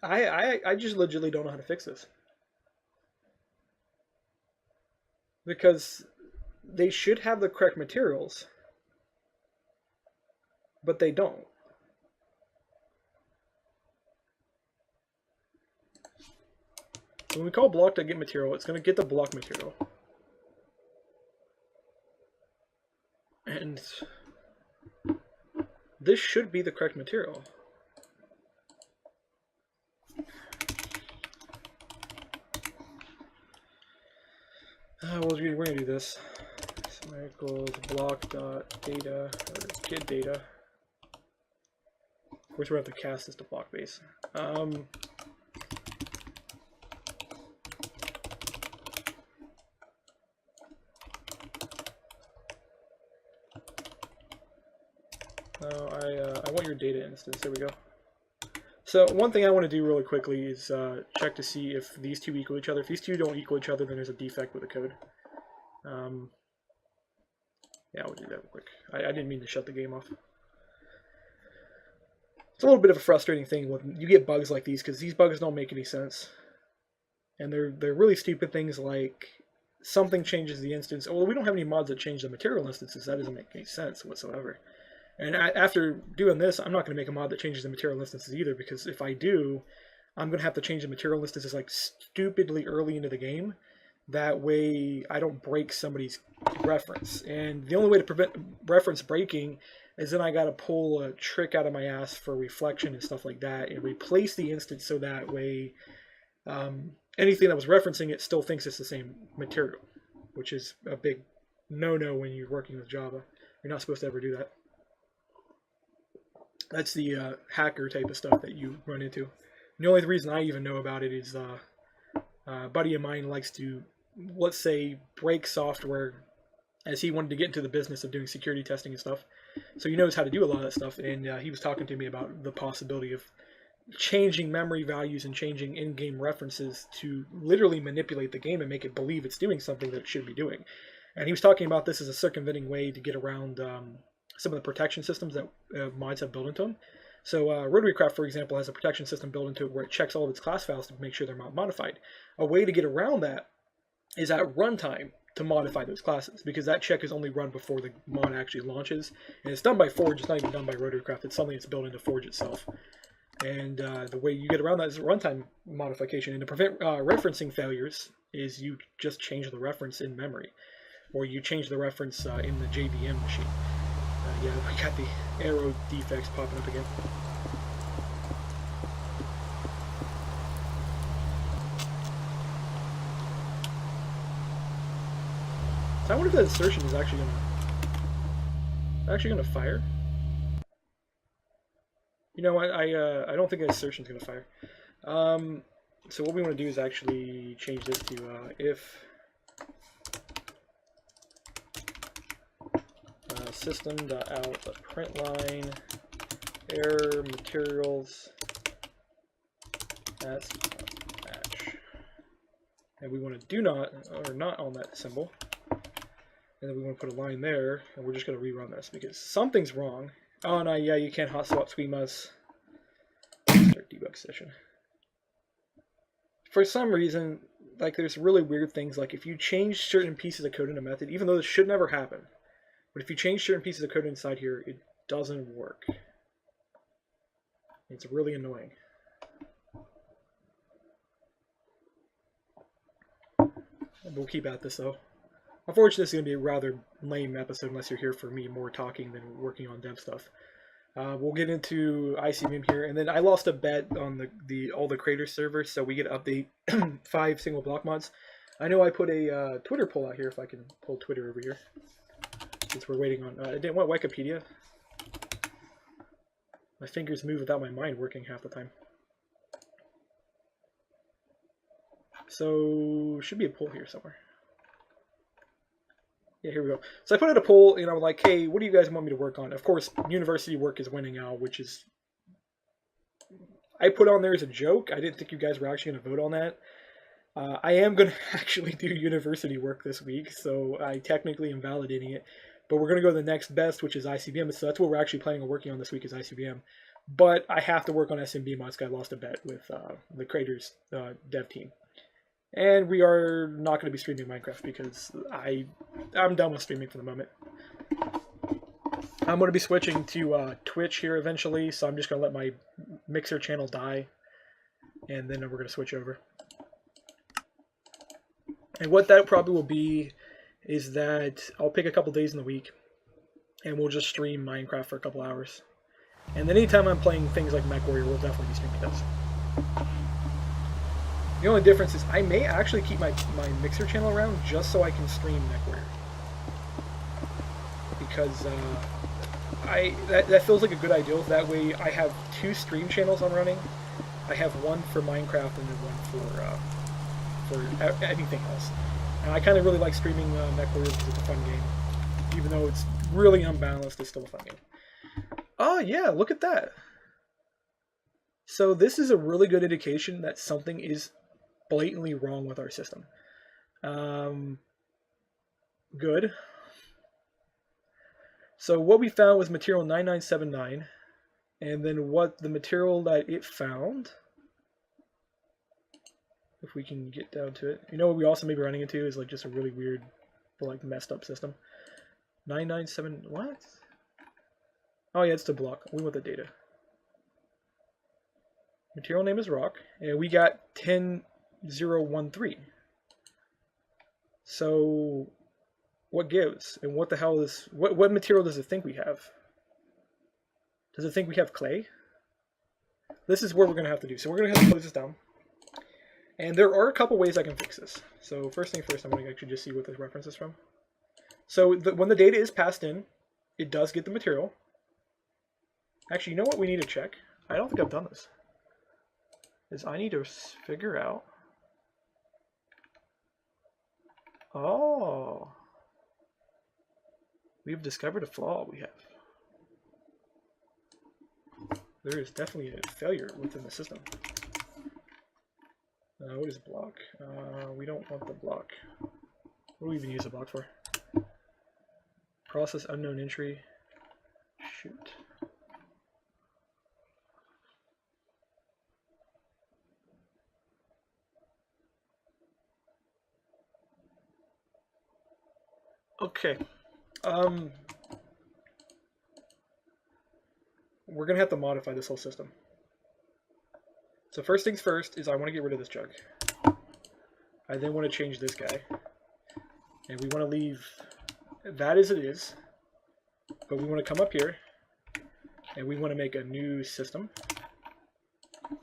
I just legitimately don't know how to fix this. Because they should have the correct materials, but they don't. So when we call block to get material, it's going to get the block material. And this should be the correct material. Well, we're going to do this. So equals block.data, or get data. Of course, we're going to have to cast this to block base. I want your data instance. There we go. So one thing I want to do really quickly is check to see if these two equal each other. If these two don't equal each other, then there's a defect with the code. Yeah, we'll do that real quick. I didn't mean to shut the game off. It's a little bit of a frustrating thing when you get bugs like these, because these bugs don't make any sense. And they're really stupid things like something changes the instance. Well, we don't have any mods that change the material instances. That doesn't make any sense whatsoever. And after doing this, I'm not going to make a mod that changes the material instances either, because if I do, I'm going to have to change the material instances like stupidly early into the game. That way I don't break somebody's reference. And the only way to prevent reference breaking is then I got to pull a trick out of my ass for reflection and stuff like that and replace the instance so that way anything that was referencing it still thinks it's the same material, which is a big no-no when you're working with Java. You're not supposed to ever do that. That's the hacker type of stuff that you run into. And the only reason I even know about it is A buddy of mine likes to, let's say, break software, as he wanted to get into the business of doing security testing and stuff. So he knows how to do a lot of that stuff, and he was talking to me about the possibility of changing memory values and changing in-game references to literally manipulate the game and make it believe it's doing something that it should be doing. And he was talking about this as a circumventing way to get around some of the protection systems that mods have built into them. So RotaryCraft, for example, has a protection system built into it where it checks all of its class files to make sure they're not modified. A way to get around that is at runtime to modify those classes, because that check is only run before the mod actually launches, and it's done by Forge. It's not even done by RotaryCraft. It's something that's built into Forge itself. And the way you get around that is a runtime modification. And to prevent referencing failures is you just change the reference in memory, or you change the reference in the JVM machine. Yeah, we got the arrow defects popping up again. So I wonder if that insertion is actually gonna fire. You know what? I don't think that insertion is gonna fire. So what we want to do is actually change this to if system.out.println error materials as match, and we want to do not or not on that symbol, and then we want to put a line there, and we're just going to rerun this because something's wrong. Oh no, yeah, you can't hot swap schemas. Start debug session. For some reason, like, there's really weird things, like if you change certain pieces of code in a method, even though this should never happen, but if you change certain pieces of code inside here, it doesn't work. It's really annoying. We'll keep at this though. Unfortunately, this is going to be a rather lame episode unless you're here for me more talking than working on dev stuff. We'll get into ICBM here, and then I lost a bet on all the creator servers, so we get to update 5 single block mods. I know I put a Twitter poll out here, if I can pull Twitter over here, since we're waiting on. I didn't want Wikipedia. My fingers move without my mind working half the time. So should be a poll here somewhere. Yeah, here we go. So I put out a poll, and I'm like, hey, what do you guys want me to work on? Of course, university work is winning out, which is... I put on there as a joke. I didn't think you guys were actually going to vote on that. I am going to actually do university work this week, so I technically am validating it. But we're going to go to the next best, which is ICBM. So that's what we're actually planning on working on this week is ICBM. But I have to work on SMB mods. I lost a bet with the creators dev team. And we are not going to be streaming Minecraft because I'm done with streaming for the moment. I'm going to be switching to Twitch here eventually, so I'm just going to let my Mixer channel die, and then we're going to switch over. And what that probably will be is that I'll pick a couple days in the week, and we'll just stream Minecraft for a couple hours. And then anytime I'm playing things like MechWarrior, we'll definitely be streaming those. The only difference is I may actually keep my Mixer channel around just so I can stream MechWarrior. Because that feels like a good idea. That way I have 2 stream channels I'm running. I have one for Minecraft and then one for anything else. And I kind of really like streaming MechWarrior because it's a fun game. Even though it's really unbalanced, it's still a fun game. Oh yeah, look at that. So this is a really good indication that something is blatantly wrong with our system. Good. So what we found was material 9979, and then what the material that it found, if we can get down to it. You know what we also may be running into is like just a really weird, like messed up system. 997, what? Oh yeah, it's the block. We want the data. Material name is rock, and we got 10013. So what gives? And what the hell is what material does it think we have? Does it think we have clay? This is what we're gonna have to do. So we're gonna have to close this down. And there are a couple ways I can fix this. So first thing first, I'm gonna actually just see what this reference is from. So when the data is passed in, it does get the material. Actually, you know what we need to check? I don't think I've done this. Is I need to figure out Oh, we've discovered a flaw. We have. There is definitely a failure within the system. What is block? We don't want the block. What do we even use a block for? Process unknown entry. Shoot. Okay. We're gonna have to modify this whole system. So first things first is I want to get rid of this jug. I then want to change this guy. And we want to leave that as it is. But we want to come up here and we want to make a new system. I'm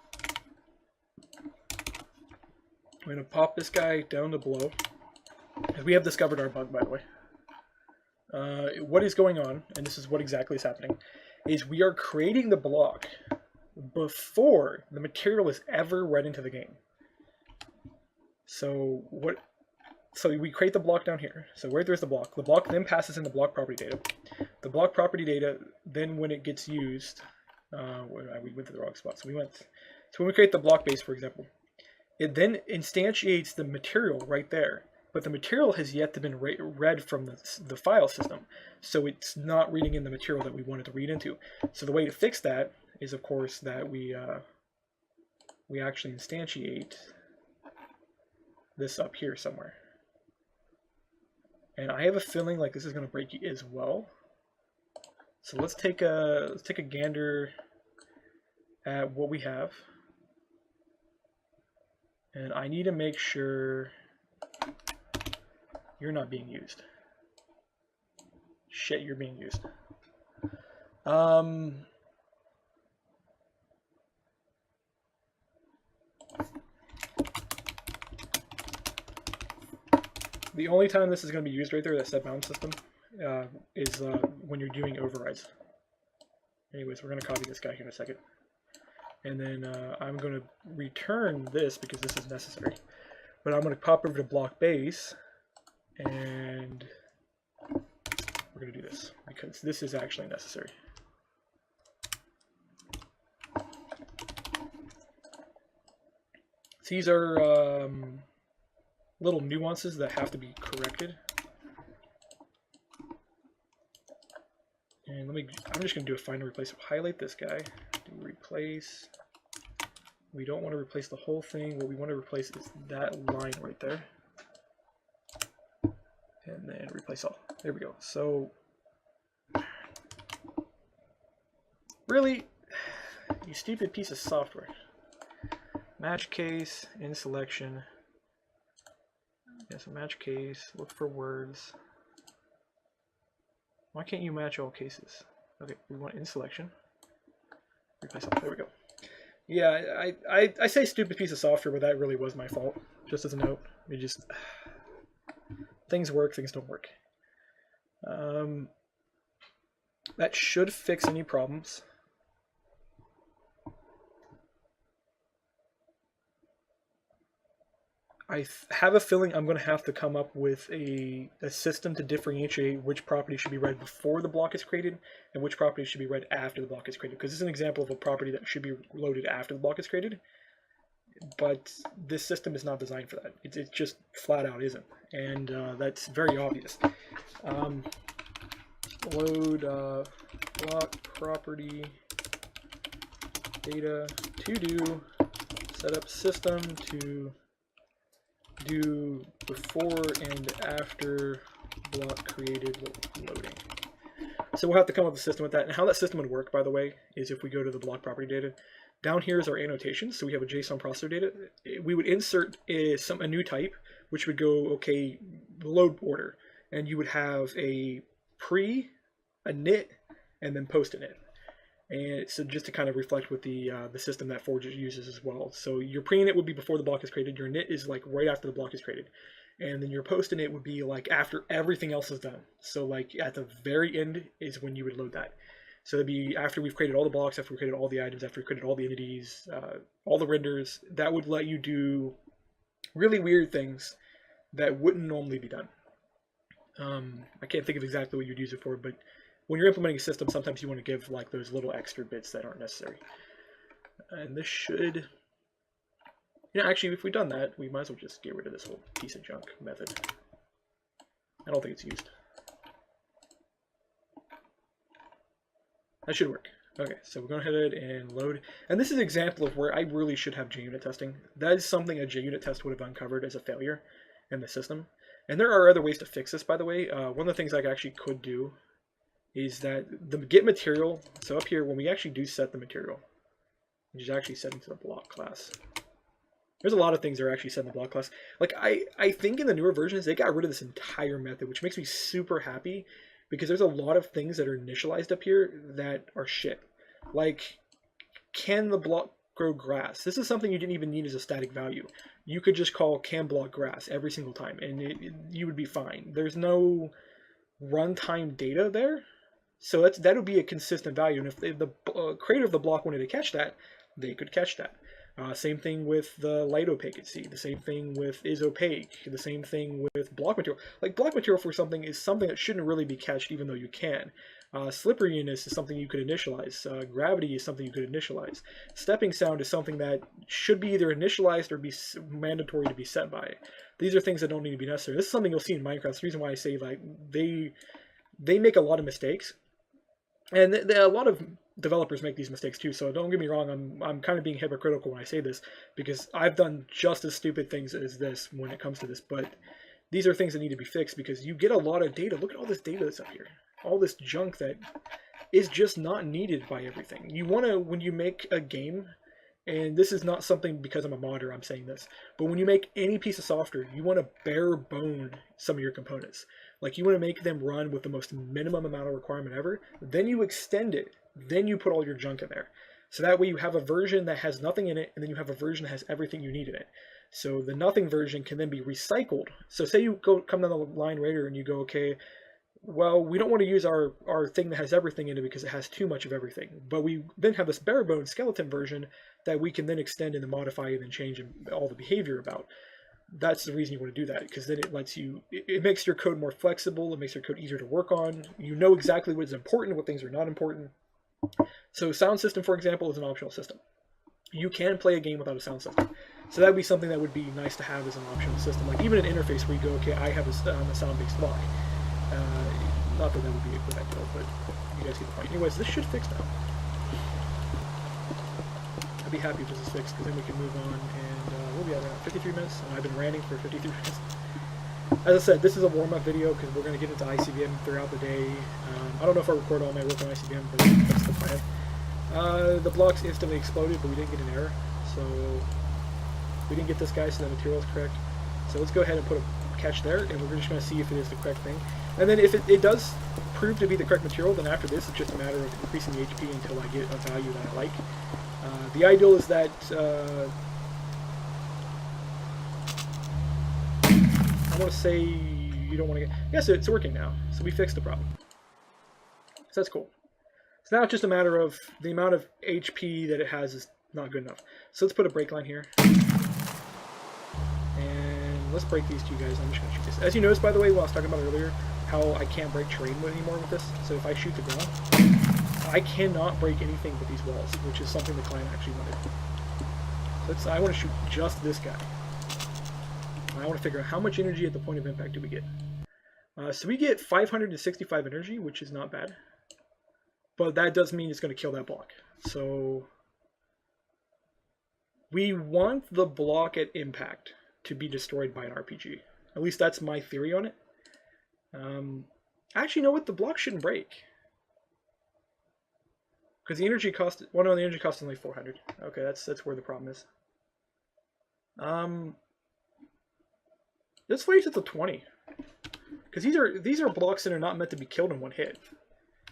going to pop this guy down to below. We have discovered our bug, by the way. What is going on, and this is what exactly is happening, is we are creating the block before the material is ever read into the game. So we create the block down here. So right there's the block. The block then passes in the block property data. The block property data, then when it gets used, we went to the wrong spot. So when we create the block base, for example, it then instantiates the material right there. But the material has yet to been read from the file system. So it's not reading in the material that we wanted to read into. So the way to fix that is, of course, that we actually instantiate this up here somewhere. And I have a feeling like this is going to break as well. So let's take a gander at what we have. And I need to make sure you're not being used. Shit, you're being used. The only time this is going to be used right there, that set bound system, is when you're doing overrides. Anyways, we're going to copy this guy here in a second. And then I'm going to return this because this is necessary. But I'm going to pop over to block base, and we're going to do this because this is actually necessary. These are little nuances that have to be corrected. And I'm just going to do a find and replace. Highlight this guy, do replace. We don't want to replace the whole thing. What we want to replace is that line right there. And then replace all. There we go. So, really, you stupid piece of software. Match case, in selection. Yes, match case, look for words. Why can't you match all cases? Okay, we want in selection. Replace all. There we go. Yeah, I say stupid piece of software, but that really was my fault. Just as a note. It just... Things work, things don't work. That should fix any problems. I have a feeling I'm going to have to come up with a system to differentiate which property should be read before the block is created and which property should be read after the block is created. Because this is an example of a property that should be loaded after the block is created. But this system is not designed for that. It just flat out isn't. And that's very obvious. Load block property data to do setup system to do before and after block created loading. So we'll have to come up with a system with that. And how that system would work, by the way, is if we go to the block property data, down here is our annotations. So we have a JSON processor data. We would insert a new type, which would go, okay, load order. And you would have a pre, a knit, and then post init. And so just to kind of reflect with the system that Forge uses as well. So your pre-init would be before the block is created. Your init is like right after the block is created. And then your post-init would be like after everything else is done. So like at the very end is when you would load that. So it'd be after we've created all the blocks, after we've created all the items, after we've created all the entities, all the renders. That would let you do really weird things that wouldn't normally be done. I can't think of exactly what you'd use it for, but when you're implementing a system, sometimes you want to give like those little extra bits that aren't necessary. And this should, actually, if we've done that, we might as well just get rid of this whole piece of junk method. I don't think it's used. That should work. Okay, so we're going to head and load. And this is an example of where I really should have JUnit testing. That is something a JUnit test would have uncovered as a failure in the system. And there are other ways to fix this, by the way. One of the things I actually could do is that the get material, so up here, when we actually do set the material, which is actually set into the block class. There's a lot of things that are actually set in the block class. Like, I think in the newer versions, they got rid of this entire method, which makes me super happy, because there's a lot of things that are initialized up here that are shit. Like, can the block grow grass? This is something you didn't even need as a static value. You could just call can block grass every single time, and you would be fine. There's no runtime data there, so that would be a consistent value. And if the creator of the block wanted to catch that, they could catch that. Same thing with the light opaquity, the same thing with is opaque, the same thing with block material. Like, block material for something is something that shouldn't really be catched, even though you can. Slipperiness is something you could initialize. Gravity is something you could initialize. Stepping sound is something that should be either initialized or be mandatory to be set by. These are things that don't need to be necessary. This is something you'll see in Minecraft. It's the reason why I say, like, they make a lot of mistakes. And a lot of developers make these mistakes too, so don't get me wrong, I'm kind of being hypocritical when I say this, because I've done just as stupid things as this when it comes to this, but these are things that need to be fixed, because you get a lot of data. Look at all this data that's up here. All this junk that is just not needed by everything. You want to, when you make a game, and this is not something because I'm a modder I'm saying this, but when you make any piece of software, you want to bare bone some of your components. Like, you want to make them run with the most minimum amount of requirement ever, then you extend it, then you put all your junk in there. So that way you have a version that has nothing in it, and then you have a version that has everything you need in it. So the nothing version can then be recycled. So say you come down the line later and you go, okay, well, we don't want to use our thing that has everything in it because it has too much of everything. But we then have this bare bone skeleton version that we can then extend and modify and then change all the behavior about. That's the reason you want to do that, because then it lets you, it makes your code more flexible, it makes your code easier to work on. You know exactly what is important, what things are not important. So sound system, for example, is an optional system. You can play a game without a sound system. So that would be something that would be nice to have as an optional system. Like, even an interface where you go, okay, I have a sound-based block. Not that would be a good idea, but you guys get the point. Anyways, this should fix now. I'd be happy if this is fixed, because then we can move on, and we'll be at around 53 minutes, and I've been ranting for 53 minutes. As I said, this is a warm-up video, because we're going to get into ICBM throughout the day. I don't know if I record all my work on ICBM, but that's the plan. The blocks instantly exploded, but we didn't get an error, so we didn't get this guy, so the material is correct. So let's go ahead and put a catch there, and we're just going to see if it is the correct thing. And then if it does prove to be the correct material, then after this, it's just a matter of increasing the HP until I get a value that I like. The ideal is that I want to say you don't want to get... Yes, it's working now. So we fixed the problem. So that's cool. So now it's just a matter of the amount of HP that it has is not good enough. So let's put a break line here. And let's break these two guys. I'm just going to shoot this. As you noticed, by the way, what I was talking about earlier, how I can't break terrain anymore with this. So if I shoot the ground, I cannot break anything but these walls, which is something the client actually wanted. So I want to shoot just this guy. I want to figure out how much energy at the point of impact do we get. So we get 565 energy, which is not bad. But that does mean it's going to kill that block. So we want the block at impact to be destroyed by an RPG. At least that's my theory on it. Actually, you know what? The block shouldn't break. Because the energy cost... Well, no, the energy cost is only 400. Okay, that's where the problem is. Let's raise it to 20. Because these are blocks that are not meant to be killed in one hit.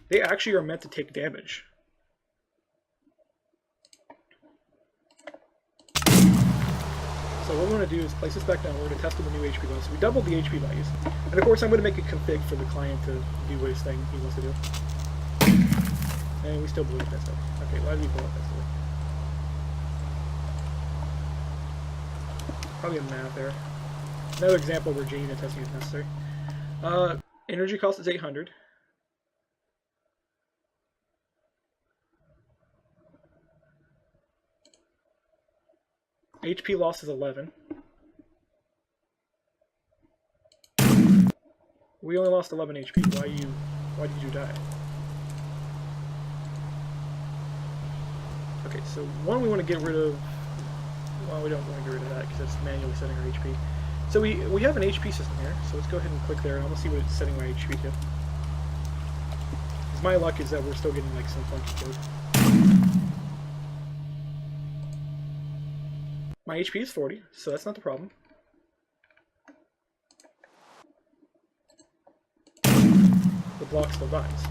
They actually are meant to take damage. So what we're going to do is place this back down. We're going to test with the new HP values. So we doubled the HP values. And of course I'm going to make a config for the client to do what his thing he wants to do. And we still blew up that stuff. Okay, why did we blow up that stuff? Probably a math error. Another example where gene unit testing is necessary. Energy cost is 800. HP loss is 11. We only lost 11 HP. Why did you die? Okay, so one we want to get rid of. Well, we don't want to get rid of that because that's manually setting our HP. So we have an HP system here. So let's go ahead and click there. I'm gonna see what it's setting my HP to. Because my luck is that we're still getting like some funky code. My HP is 40, so that's not the problem. The block still dies.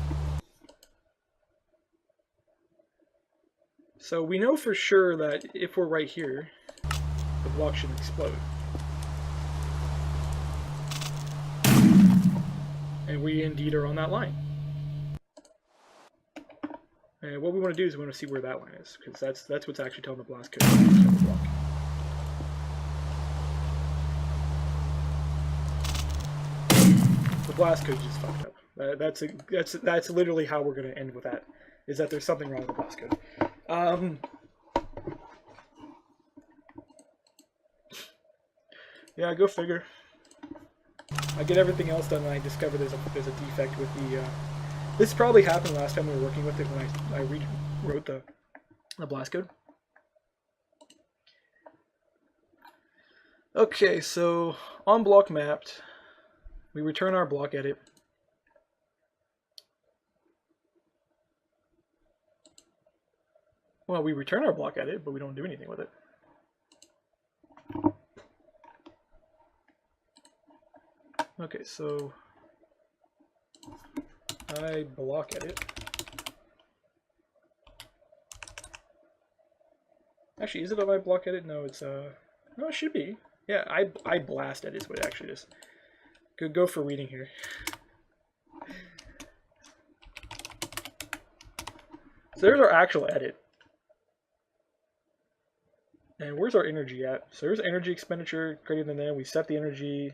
So we know for sure that if we're right here, the block shouldn't explode. And we indeed are on that line. And what we want to do is we want to see where that line is, because that's what's actually telling the blast code to the block. The blast code just fucked up. That's literally how we're going to end with that, is that there's something wrong with the blast code. Yeah, go figure. I get everything else done and I discover there's a defect with the... This probably happened last time we were working with it when I rewrote the blast code. Okay, so on block mapped, we return our block edit. Well, we return our block edit, but we don't do anything with it. Okay, so I block edit. Actually, is it on my block edit? No, it's no, it should be. Yeah, I blast edit is what it actually is. Go for reading here. So there's our actual edit. And where's our energy at? So there's energy expenditure greater than that. We set the energy.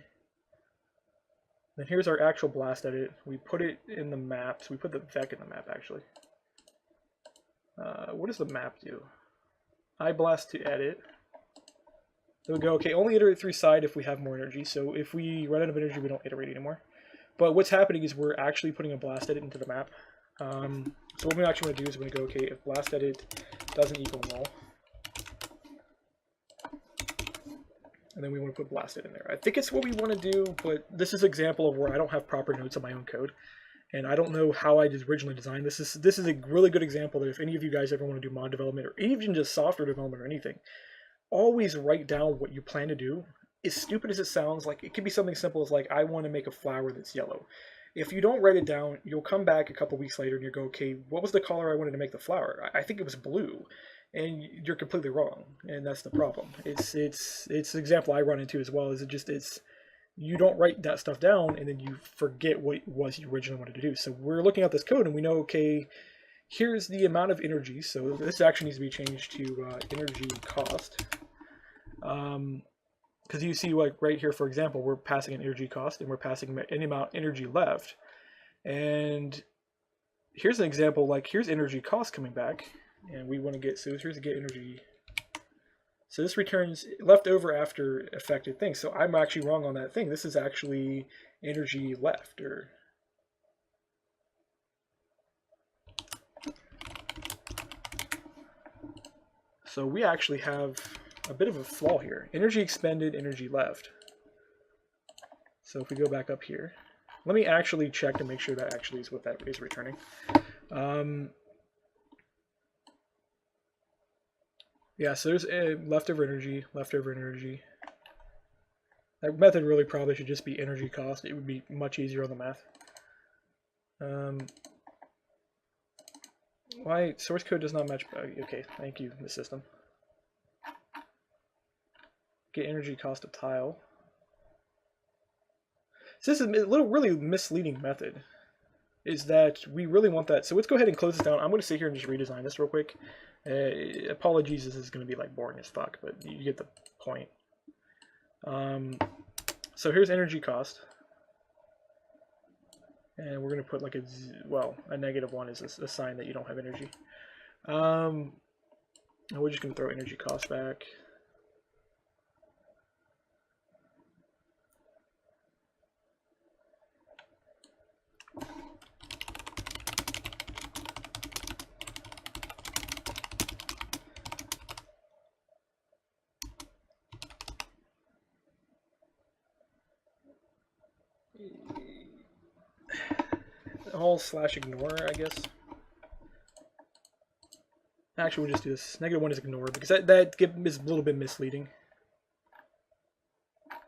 Then here's our actual blast edit. We put it in the maps. We put the vec in the map, actually. What does the map do? I blast to edit. So we go, okay, only iterate through side if we have more energy. So if we run out of energy, we don't iterate anymore. But what's happening is we're actually putting a blast edit into the map. So what we actually want to do is we're going to go, okay, if blast edit doesn't equal null, and then we want to put blast edit in there. I think it's what we want to do, but this is an example of where I don't have proper notes on my own code. And I don't know how I originally designed this. This is a really good example that if any of you guys ever want to do mod development or even just software development or anything, always write down what you plan to do. As stupid as it sounds, like it could be something simple as like, I want to make a flower that's yellow. If you don't write it down, you'll come back a couple weeks later and you go, okay, what was the color I wanted to make the flower? I think it was blue. And you're completely wrong, and that's the problem. It's an example I run into as well. Is it's you don't write that stuff down, and then you forget what it was you originally wanted to do. So we're looking at this code, and we know, okay, here's the amount of energy. So this actually needs to be changed to energy cost, because you see, like right here, for example, we're passing an energy cost, and we're passing any amount of energy left. And here's an example, like here's energy cost coming back. And we want to get, so here's to get energy. So this returns leftover after affected things. So I'm actually wrong on that thing. This is actually energy left, or so we actually have a bit of a flaw here. Energy expended, energy left. So if we go back up here, let me actually check to make sure that actually is what that is returning. Yeah, so there's leftover energy, leftover energy. That method really probably should just be energy cost. It would be much easier on the math. Why source code does not match? Okay, thank you, the system. Get energy cost of tile. So this is a really misleading method. Is that we really want that. So let's go ahead and close this down. I'm going to sit here and just redesign this real quick. Apologies, this is going to be like boring as fuck, but you get the point. So here's energy cost. And we're going to put like a -1 is a sign that you don't have energy. And we're just going to throw energy cost back. All/ignore, I guess. Actually, we'll just do this. -1 is ignore, because that is a little bit misleading.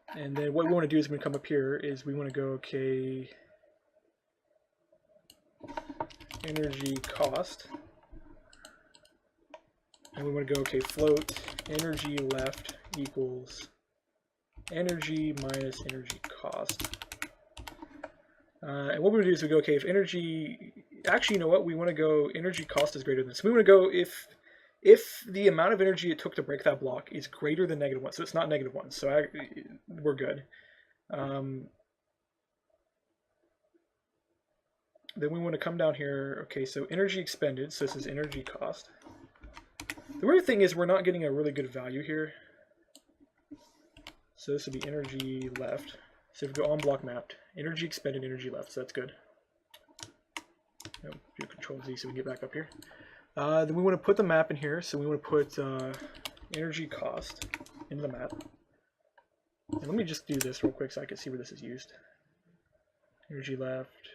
And then what we want to do is, when we come up here, is we want to go, okay, energy cost. And we want to go, okay, float energy left equals energy minus energy cost. And what we want to do is we go, okay, if energy, actually, you know what, we want to go energy cost is greater than this. We want to go if the amount of energy it took to break that block is greater than -1, so it's not -1, so we're good. Then we want to come down here, okay, so energy expended, so this is energy cost. The weird thing is we're not getting a really good value here. So this would be energy left. So if we go on block mapped, energy expended, energy left, so that's good. Do Control Z so we can get back up here. Then we want to put the map in here, so we want to put energy cost into the map. And let me just do this real quick so I can see where this is used. Energy left,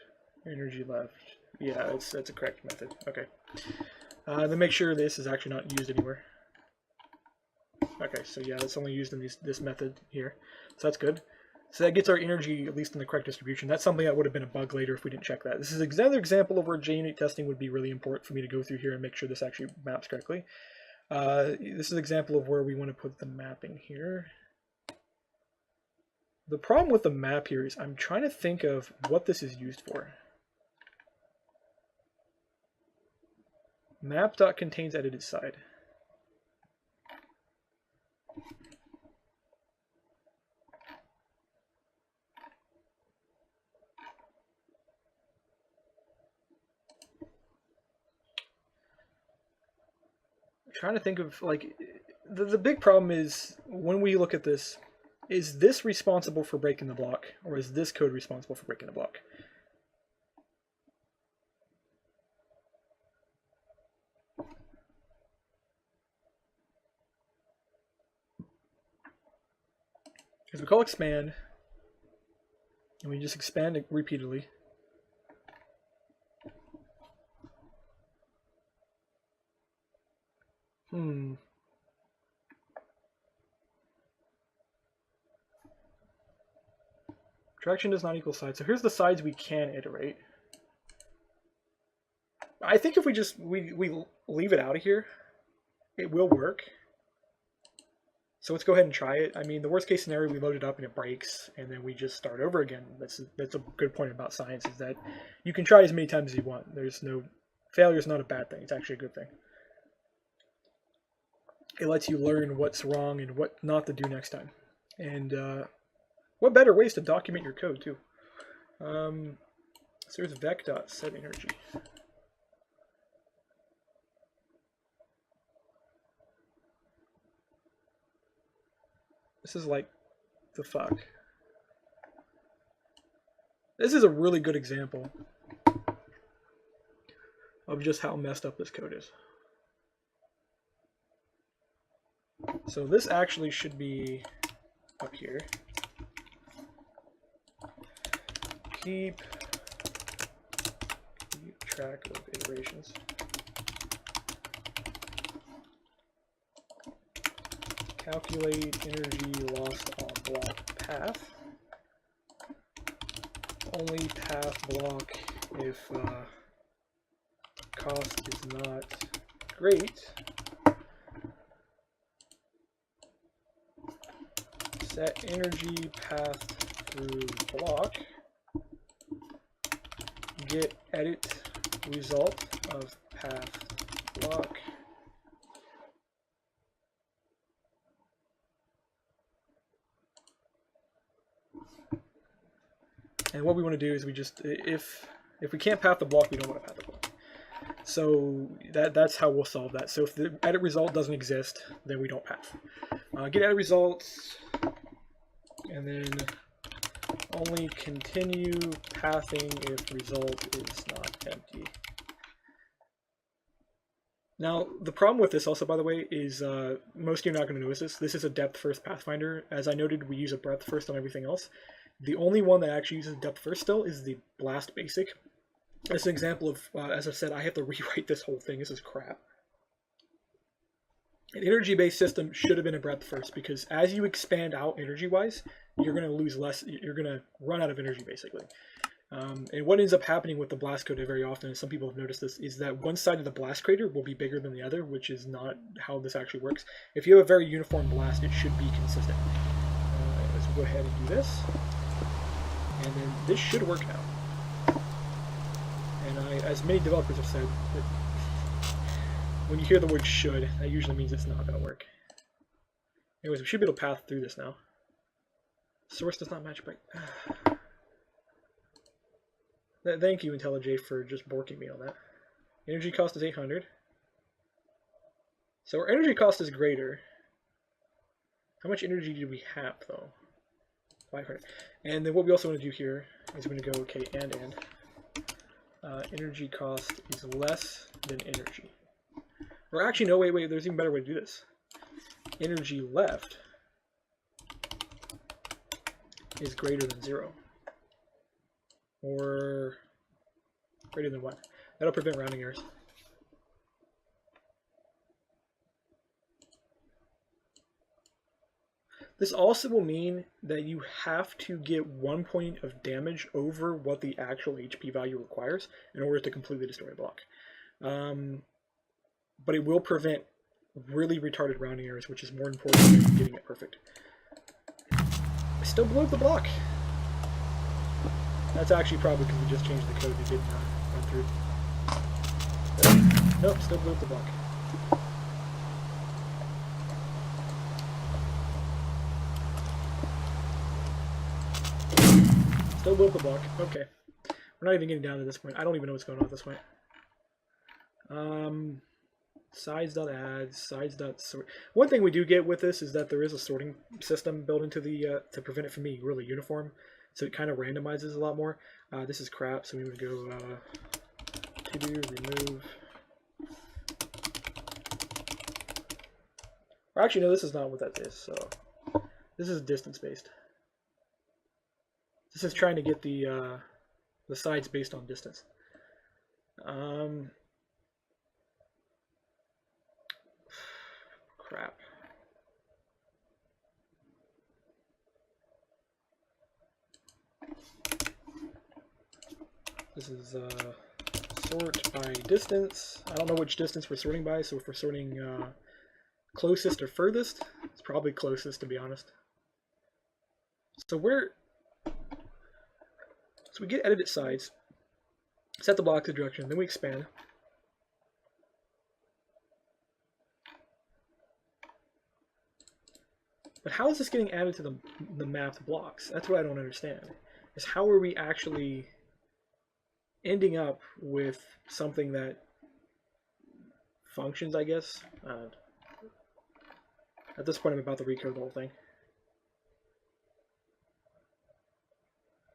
energy left. Yeah, that's a correct method. Okay. Then make sure this is actually not used anywhere. Okay, so yeah, that's only used in this method here. So that's good. So that gets our energy at least in the correct distribution. That's something that would have been a bug later if we didn't check that. This is another example of where JUnit testing would be really important for me to go through here and make sure this actually maps correctly. This is an example of where we want to put the mapping here. The problem with the map here is I'm trying to think of what this is used for. Map.contains edited side. Trying to think of, like, the big problem is when we look at this, is this responsible for breaking the block, or is this code responsible for breaking the block? Because we call expand, and we just expand it repeatedly. Direction does not equal sides. So here's the sides we can iterate. I think if we just we leave it out of here, it will work. So let's go ahead and try it. I mean, the worst case scenario, we load it up and it breaks, and then we just start over again. That's a good point about science, is that you can try as many times as you want. There's no failure is not a bad thing. It's actually a good thing. It lets you learn what's wrong and what not to do next time. And what better ways to document your code too? So there's vec.setEnergy. This is like the fuck. This is a really good example of just how messed up this code is. So this actually should be up here. Keep track of iterations. Calculate energy lost on block path. Only path block if cost is not great. Set energy path through block. Get edit result of path block. And what we want to do is we just, if we can't path the block, we don't want to path the block. So that's how we'll solve that. So if the edit result doesn't exist, then we don't path. Get edit results, and then only continue pathing if result is not empty. Now, the problem with this also, by the way, is most of you are not going to notice this. This is a depth first pathfinder. As I noted, we use a breadth first on everything else. The only one that actually uses depth first still is the blast basic. That's an example of, as I said, I have to rewrite this whole thing. This is crap. An energy-based system should have been a breadth first, because as you expand out energy-wise, you're going to lose less. You're going to run out of energy, basically. And what ends up happening with the blast code very often, and some people have noticed this, is that one side of the blast crater will be bigger than the other, which is not how this actually works. If you have a very uniform blast, it should be consistent. Let's go ahead and do this. And then this should work now. And as many developers have said, that when you hear the word should, that usually means it's not going to work. Anyways, we should be able to path through this now. Source does not match break. Thank you, IntelliJ, for just borking me on that. Energy cost is 800. So our energy cost is greater. How much energy do we have, though? 500. And then what we also want to do here is we're going to go, okay, and. Energy cost is less than energy. Or actually, no, wait, there's an even better way to do this. Energy left is greater than 0. Or greater than what? That'll prevent rounding errors. This also will mean that you have to get 1 point of damage over what the actual HP value requires in order to completely destroy a block. But it will prevent really retarded rounding errors, which is more important than getting it perfect. I still blew up the block. That's actually probably because we just changed the code and didn't run through. Nope, still blew up the block. Still blew up the block. Okay. We're not even getting down to this point. I don't even know what's going on at this point. Size.add, size.sort. One thing we do get with this is that there is a sorting system built into the to prevent it from being really uniform. So it kind of randomizes a lot more. This is crap, so we would go to do remove. Or actually, no, this is not what that is. So this is distance based. This is trying to get the sides based on distance. Crap. This is sort by distance. I don't know which distance we're sorting by, so if we're sorting closest or furthest, it's probably closest, to be honest. So we get edited sides, set the block to direction, then we expand. But how is this getting added to the mapped blocks? That's what I don't understand. Is how are we actually ending up with something that functions, I guess? At this point, I'm about to recode the whole thing.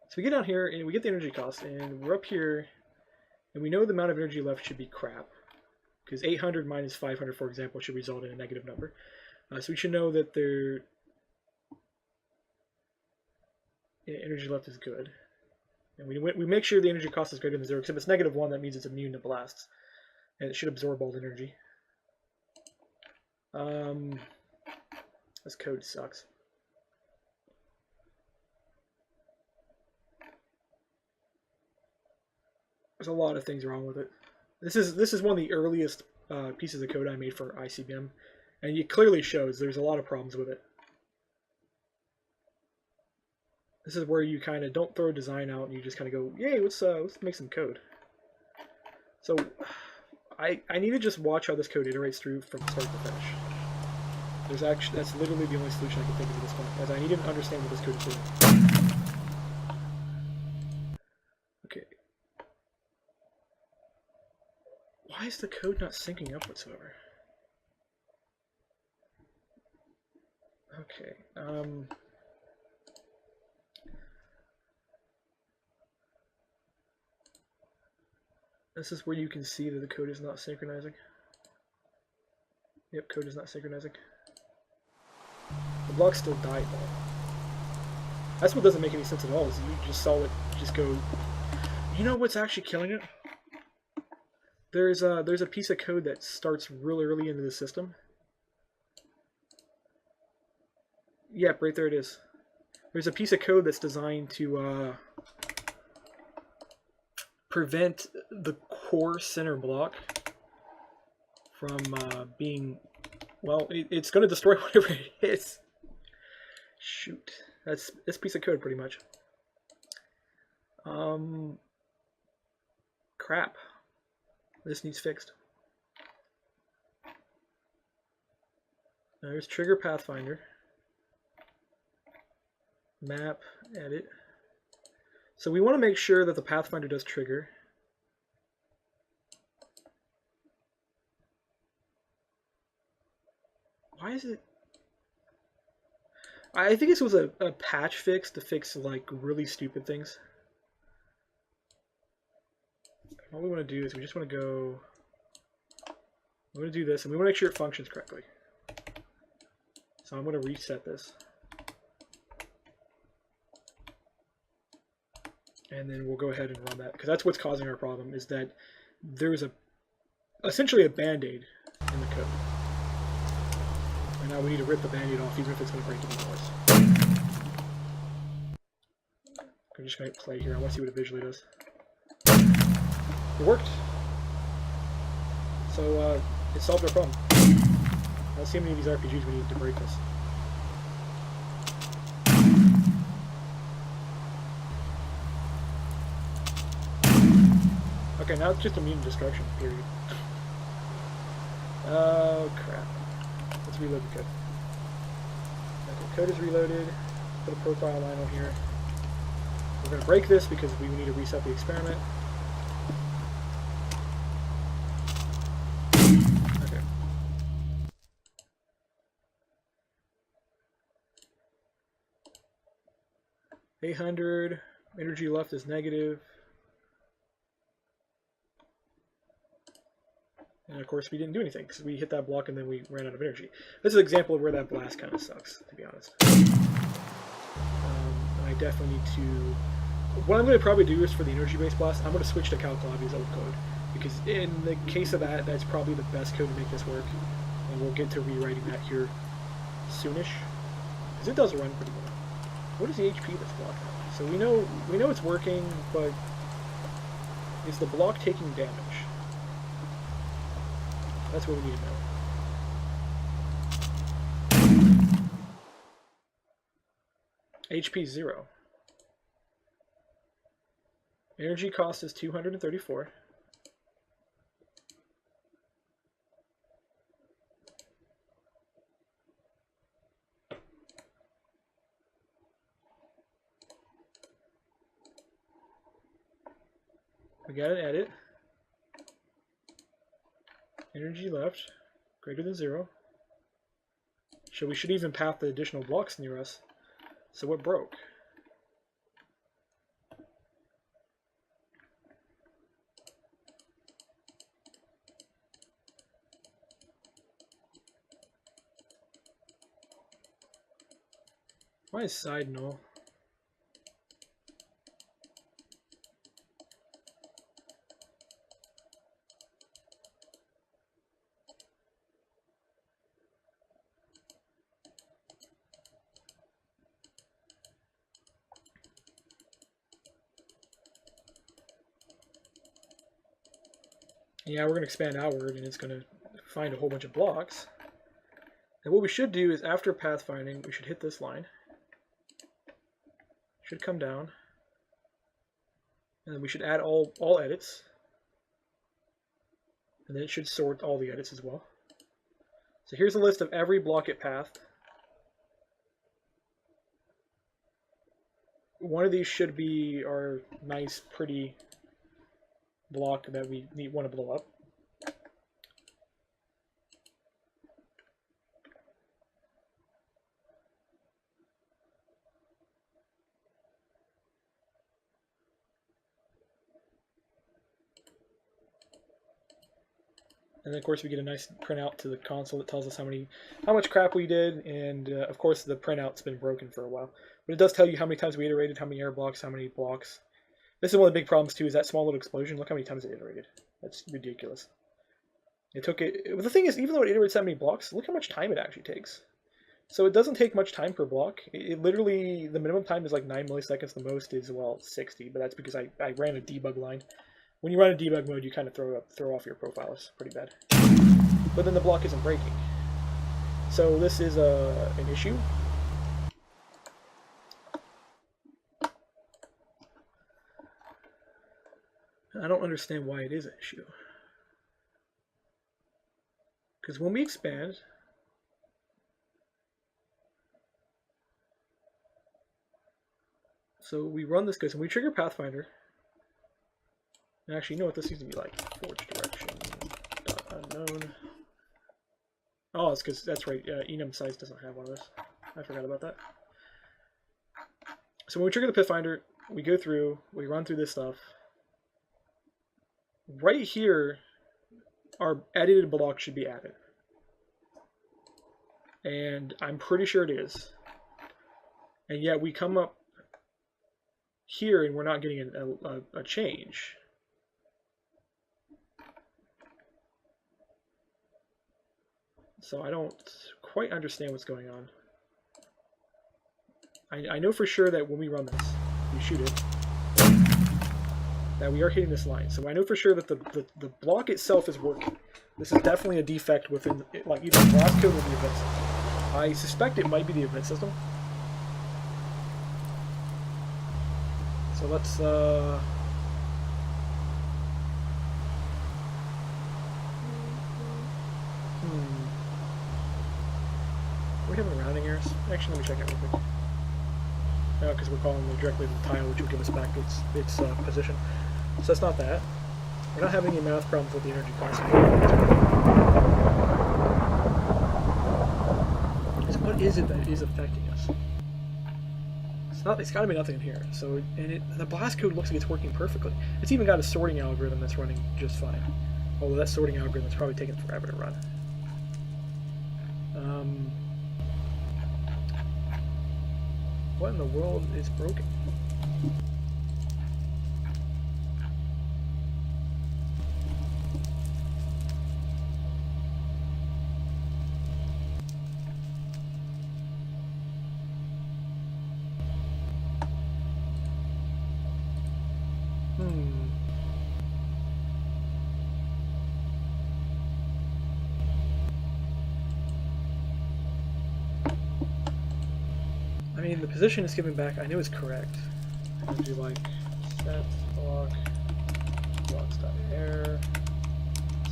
So we get down here, and we get the energy cost, and we're up here, and we know the amount of energy left should be crap, because 800 minus 500, for example, should result in a negative number. So we should know that their energy left is good. And we make sure the energy cost is greater than 0, because if it's -1, that means it's immune to blasts. And it should absorb all the energy. This code sucks. There's a lot of things wrong with it. This is one of the earliest pieces of code I made for ICBM, and it clearly shows there's a lot of problems with it. This is where you kind of don't throw a design out and you just kind of go, yay, let's make some code. So I need to just watch how this code iterates through from start to finish. That's literally the only solution I can think of at this point, as I need to understand what this code is doing. Why is the code not syncing up whatsoever? Okay, this is where you can see that the code is not synchronizing. Yep, code is not synchronizing. The block still died though. That's what doesn't make any sense at all, is you just saw it just go... You know what's actually killing it? There's a piece of code that starts really early into the system. Yep, right there it is. There's a piece of code that's designed to prevent the core center block from being... Well, it's going to destroy whatever it is. Shoot. That's this piece of code, pretty much. Crap. This needs fixed. There's trigger pathfinder. Map, edit. So we want to make sure that the pathfinder does trigger. Why is it... I think this was a patch fix to fix like really stupid things. All we want to do is we just want to go... We want to do this and we want to make sure it functions correctly. So I'm going to reset this. And then we'll go ahead and run that, because that's what's causing our problem, is that there's essentially a band-aid in the code. And now we need to rip the band-aid off, even if it's going to break any more. I'm just going to play here. I want to see what it visually does. It worked. So it solved our problem. Let's see how many of these RPGs we need to break this. Okay, now it's just immune to destruction, period. Oh, crap. Let's reload the code. Okay, code is reloaded. Put a profile line on here. We're going to break this because we need to reset the experiment. Okay. $800. Energy left is negative. And of course we didn't do anything because we hit that block and then we ran out of energy. This is an example of where that blast kind of sucks, to be honest. I definitely need to... What I'm going to probably do is for the energy-based blast, I'm going to switch to Calculavia's old code. Because in the case of that, that's probably the best code to make this work. And we'll get to rewriting that here soonish. Because it does run pretty well. What is the HP that's blocked? So we know it's working, but is the block taking damage? That's what we need to know. HP 0. Energy cost is 234. We got an edit. Energy left, greater than 0. So we should even path the additional blocks near us. So what broke? Why is side null? Yeah, we're going to expand outward and it's going to find a whole bunch of blocks. And what we should do is after pathfinding, we should hit this line. Should come down. And then we should add all edits. And then it should sort all the edits as well. So here's a list of every block it pathed. One of these should be our nice, pretty block that we want to blow up. And then of course we get a nice printout to the console that tells us how much crap we did, and of course the printout's been broken for a while. But it does tell you how many times we iterated, how many error blocks, how many blocks. This is one of the big problems too, is that small little explosion. Look how many times it iterated. That's ridiculous. It took it. The thing is, even though it iterates that many blocks, look how much time it actually takes. So it doesn't take much time per block. It literally, the minimum time is like 9 milliseconds. The most is, well, 60, but that's because I ran a debug line. When you run a debug mode, you kind of throw off your profile. It's pretty bad. But then the block isn't breaking. So this is an issue. I don't understand why it is an issue. Because when we expand, so we run this code, and we trigger Pathfinder. And actually, you know what this needs to be like? Forge direction .unknown. Oh, it's because that's right. Enum size doesn't have one of those. I forgot about that. So when we trigger the Pathfinder, we go through, we run through this stuff. Right here, our edited block should be added. And I'm pretty sure it is. And yet we come up here and we're not getting a change. So I don't quite understand what's going on. I know for sure that when we run this, we shoot it, that we are hitting this line. So I know for sure that the block itself is working. This is definitely a defect within, like, either the blast code or the event system. I suspect it might be the event system. So let's Are we having rounding errors? Actually, let me check it real quick. No, because we're calling it directly to the tile, which will give us back its position. So that's not that. We're not having any math problems with the energy constant. So what is it that is affecting us? It's got to be nothing in here. So, and the blast code looks like it's working perfectly. It's even got a sorting algorithm that's running just fine. Although that sorting algorithm is probably taking forever to run. What in the world is broken? I mean, the position is given back. I know it's correct. I'm gonna do like set block blocks.error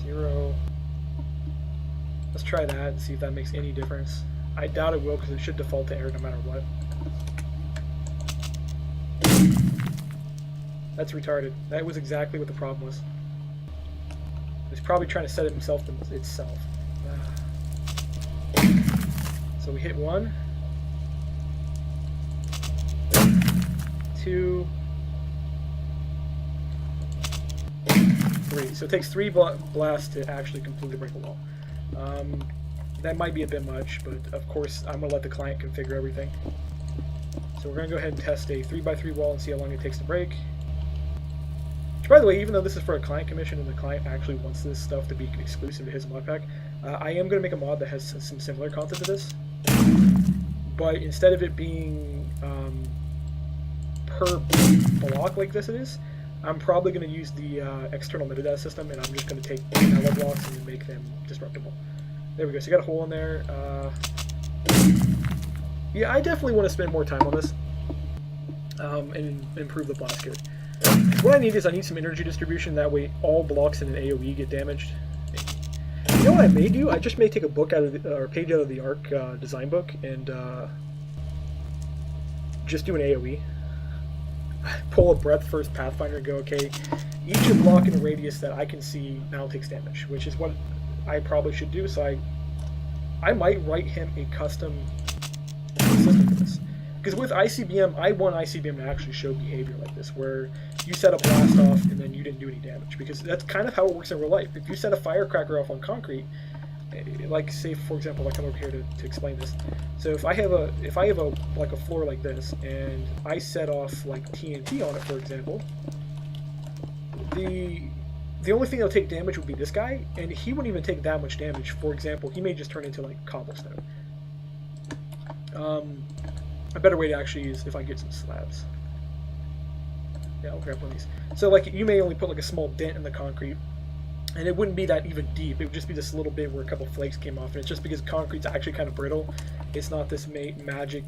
0. Let's try that and see if that makes any difference. I doubt it will, because it should default to error no matter what. That's retarded. That was exactly what the problem was. He's probably trying to set it himself to itself. So we hit 1, 2, 3. So it takes 3 blasts to actually completely break the wall. That might be a bit much, but of course I'm going to let the client configure everything. So we're going to go ahead and test a 3x3 wall and see how long it takes to break. Which, by the way, even though this is for a client commission and the client actually wants this stuff to be exclusive to his mod pack, I am going to make a mod that has some similar content to this. But instead of it being per block like this it is, I'm probably going to use the external metadata system, and I'm just going to take vanilla blocks and make them disruptible. There we go. So you got a hole in there. Yeah, I definitely want to spend more time on this and improve the blast code. What I need is I need some energy distribution. That way, all blocks in an AOE get damaged. You know what I may do? I just may take a book out of or page out of the Arc design book and just do an AOE. Pull a breadth first Pathfinder and go, okay, each block in a radius that I can see now takes damage, which is what I probably should do. So I might write him a custom system for this, because with ICBM, I want ICBM to actually show behavior like this, where you set a blast off and then you didn't do any damage, because that's kind of how it works in real life. If you set a firecracker off on concrete, like say for example, if I come over here to explain this. So if I have a like a floor like this, and I set off like TNT on it, for example, the only thing that'll take damage would be this guy, and he wouldn't even take that much damage. For example, he may just turn into like cobblestone. A better way to actually use if I get some slabs. Yeah, I'll grab one of these. So like you may only put like a small dent in the concrete, and it wouldn't be that even deep. It would just be this little bit where a couple flakes came off, and it's just because concrete's actually kind of brittle. It's not this magic,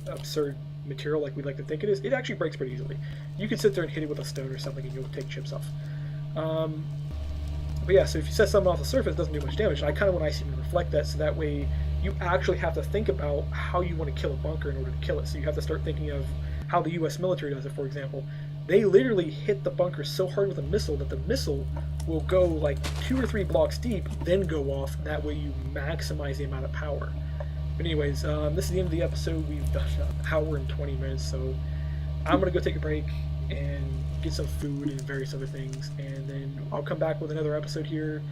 absurd material like we like to think it is. It actually breaks pretty easily. You could sit there and hit it with a stone or something, and you'll take chips off. But yeah, so if you set something off the surface, it doesn't do much damage. And I kind of want ICBM to reflect that, so that way you actually have to think about how you want to kill a bunker in order to kill it. So you have to start thinking of how the US military does it, for example. They literally hit the bunker so hard with a missile that the missile will go like 2 or 3 blocks deep, then go off, and that way you maximize the amount of power. But anyways, this is the end of the episode. We've done an hour and 20 minutes, so I'm going to go take a break and get some food and various other things, and then I'll come back with another episode here.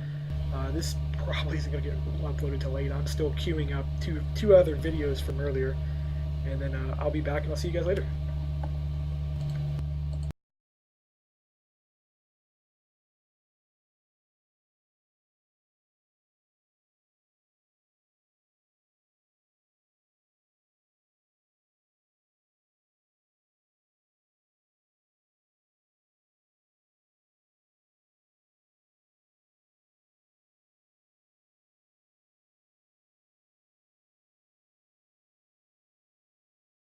This probably isn't going to get uploaded till 8. I'm still queuing up two other videos from earlier, and then I'll be back and I'll see you guys later.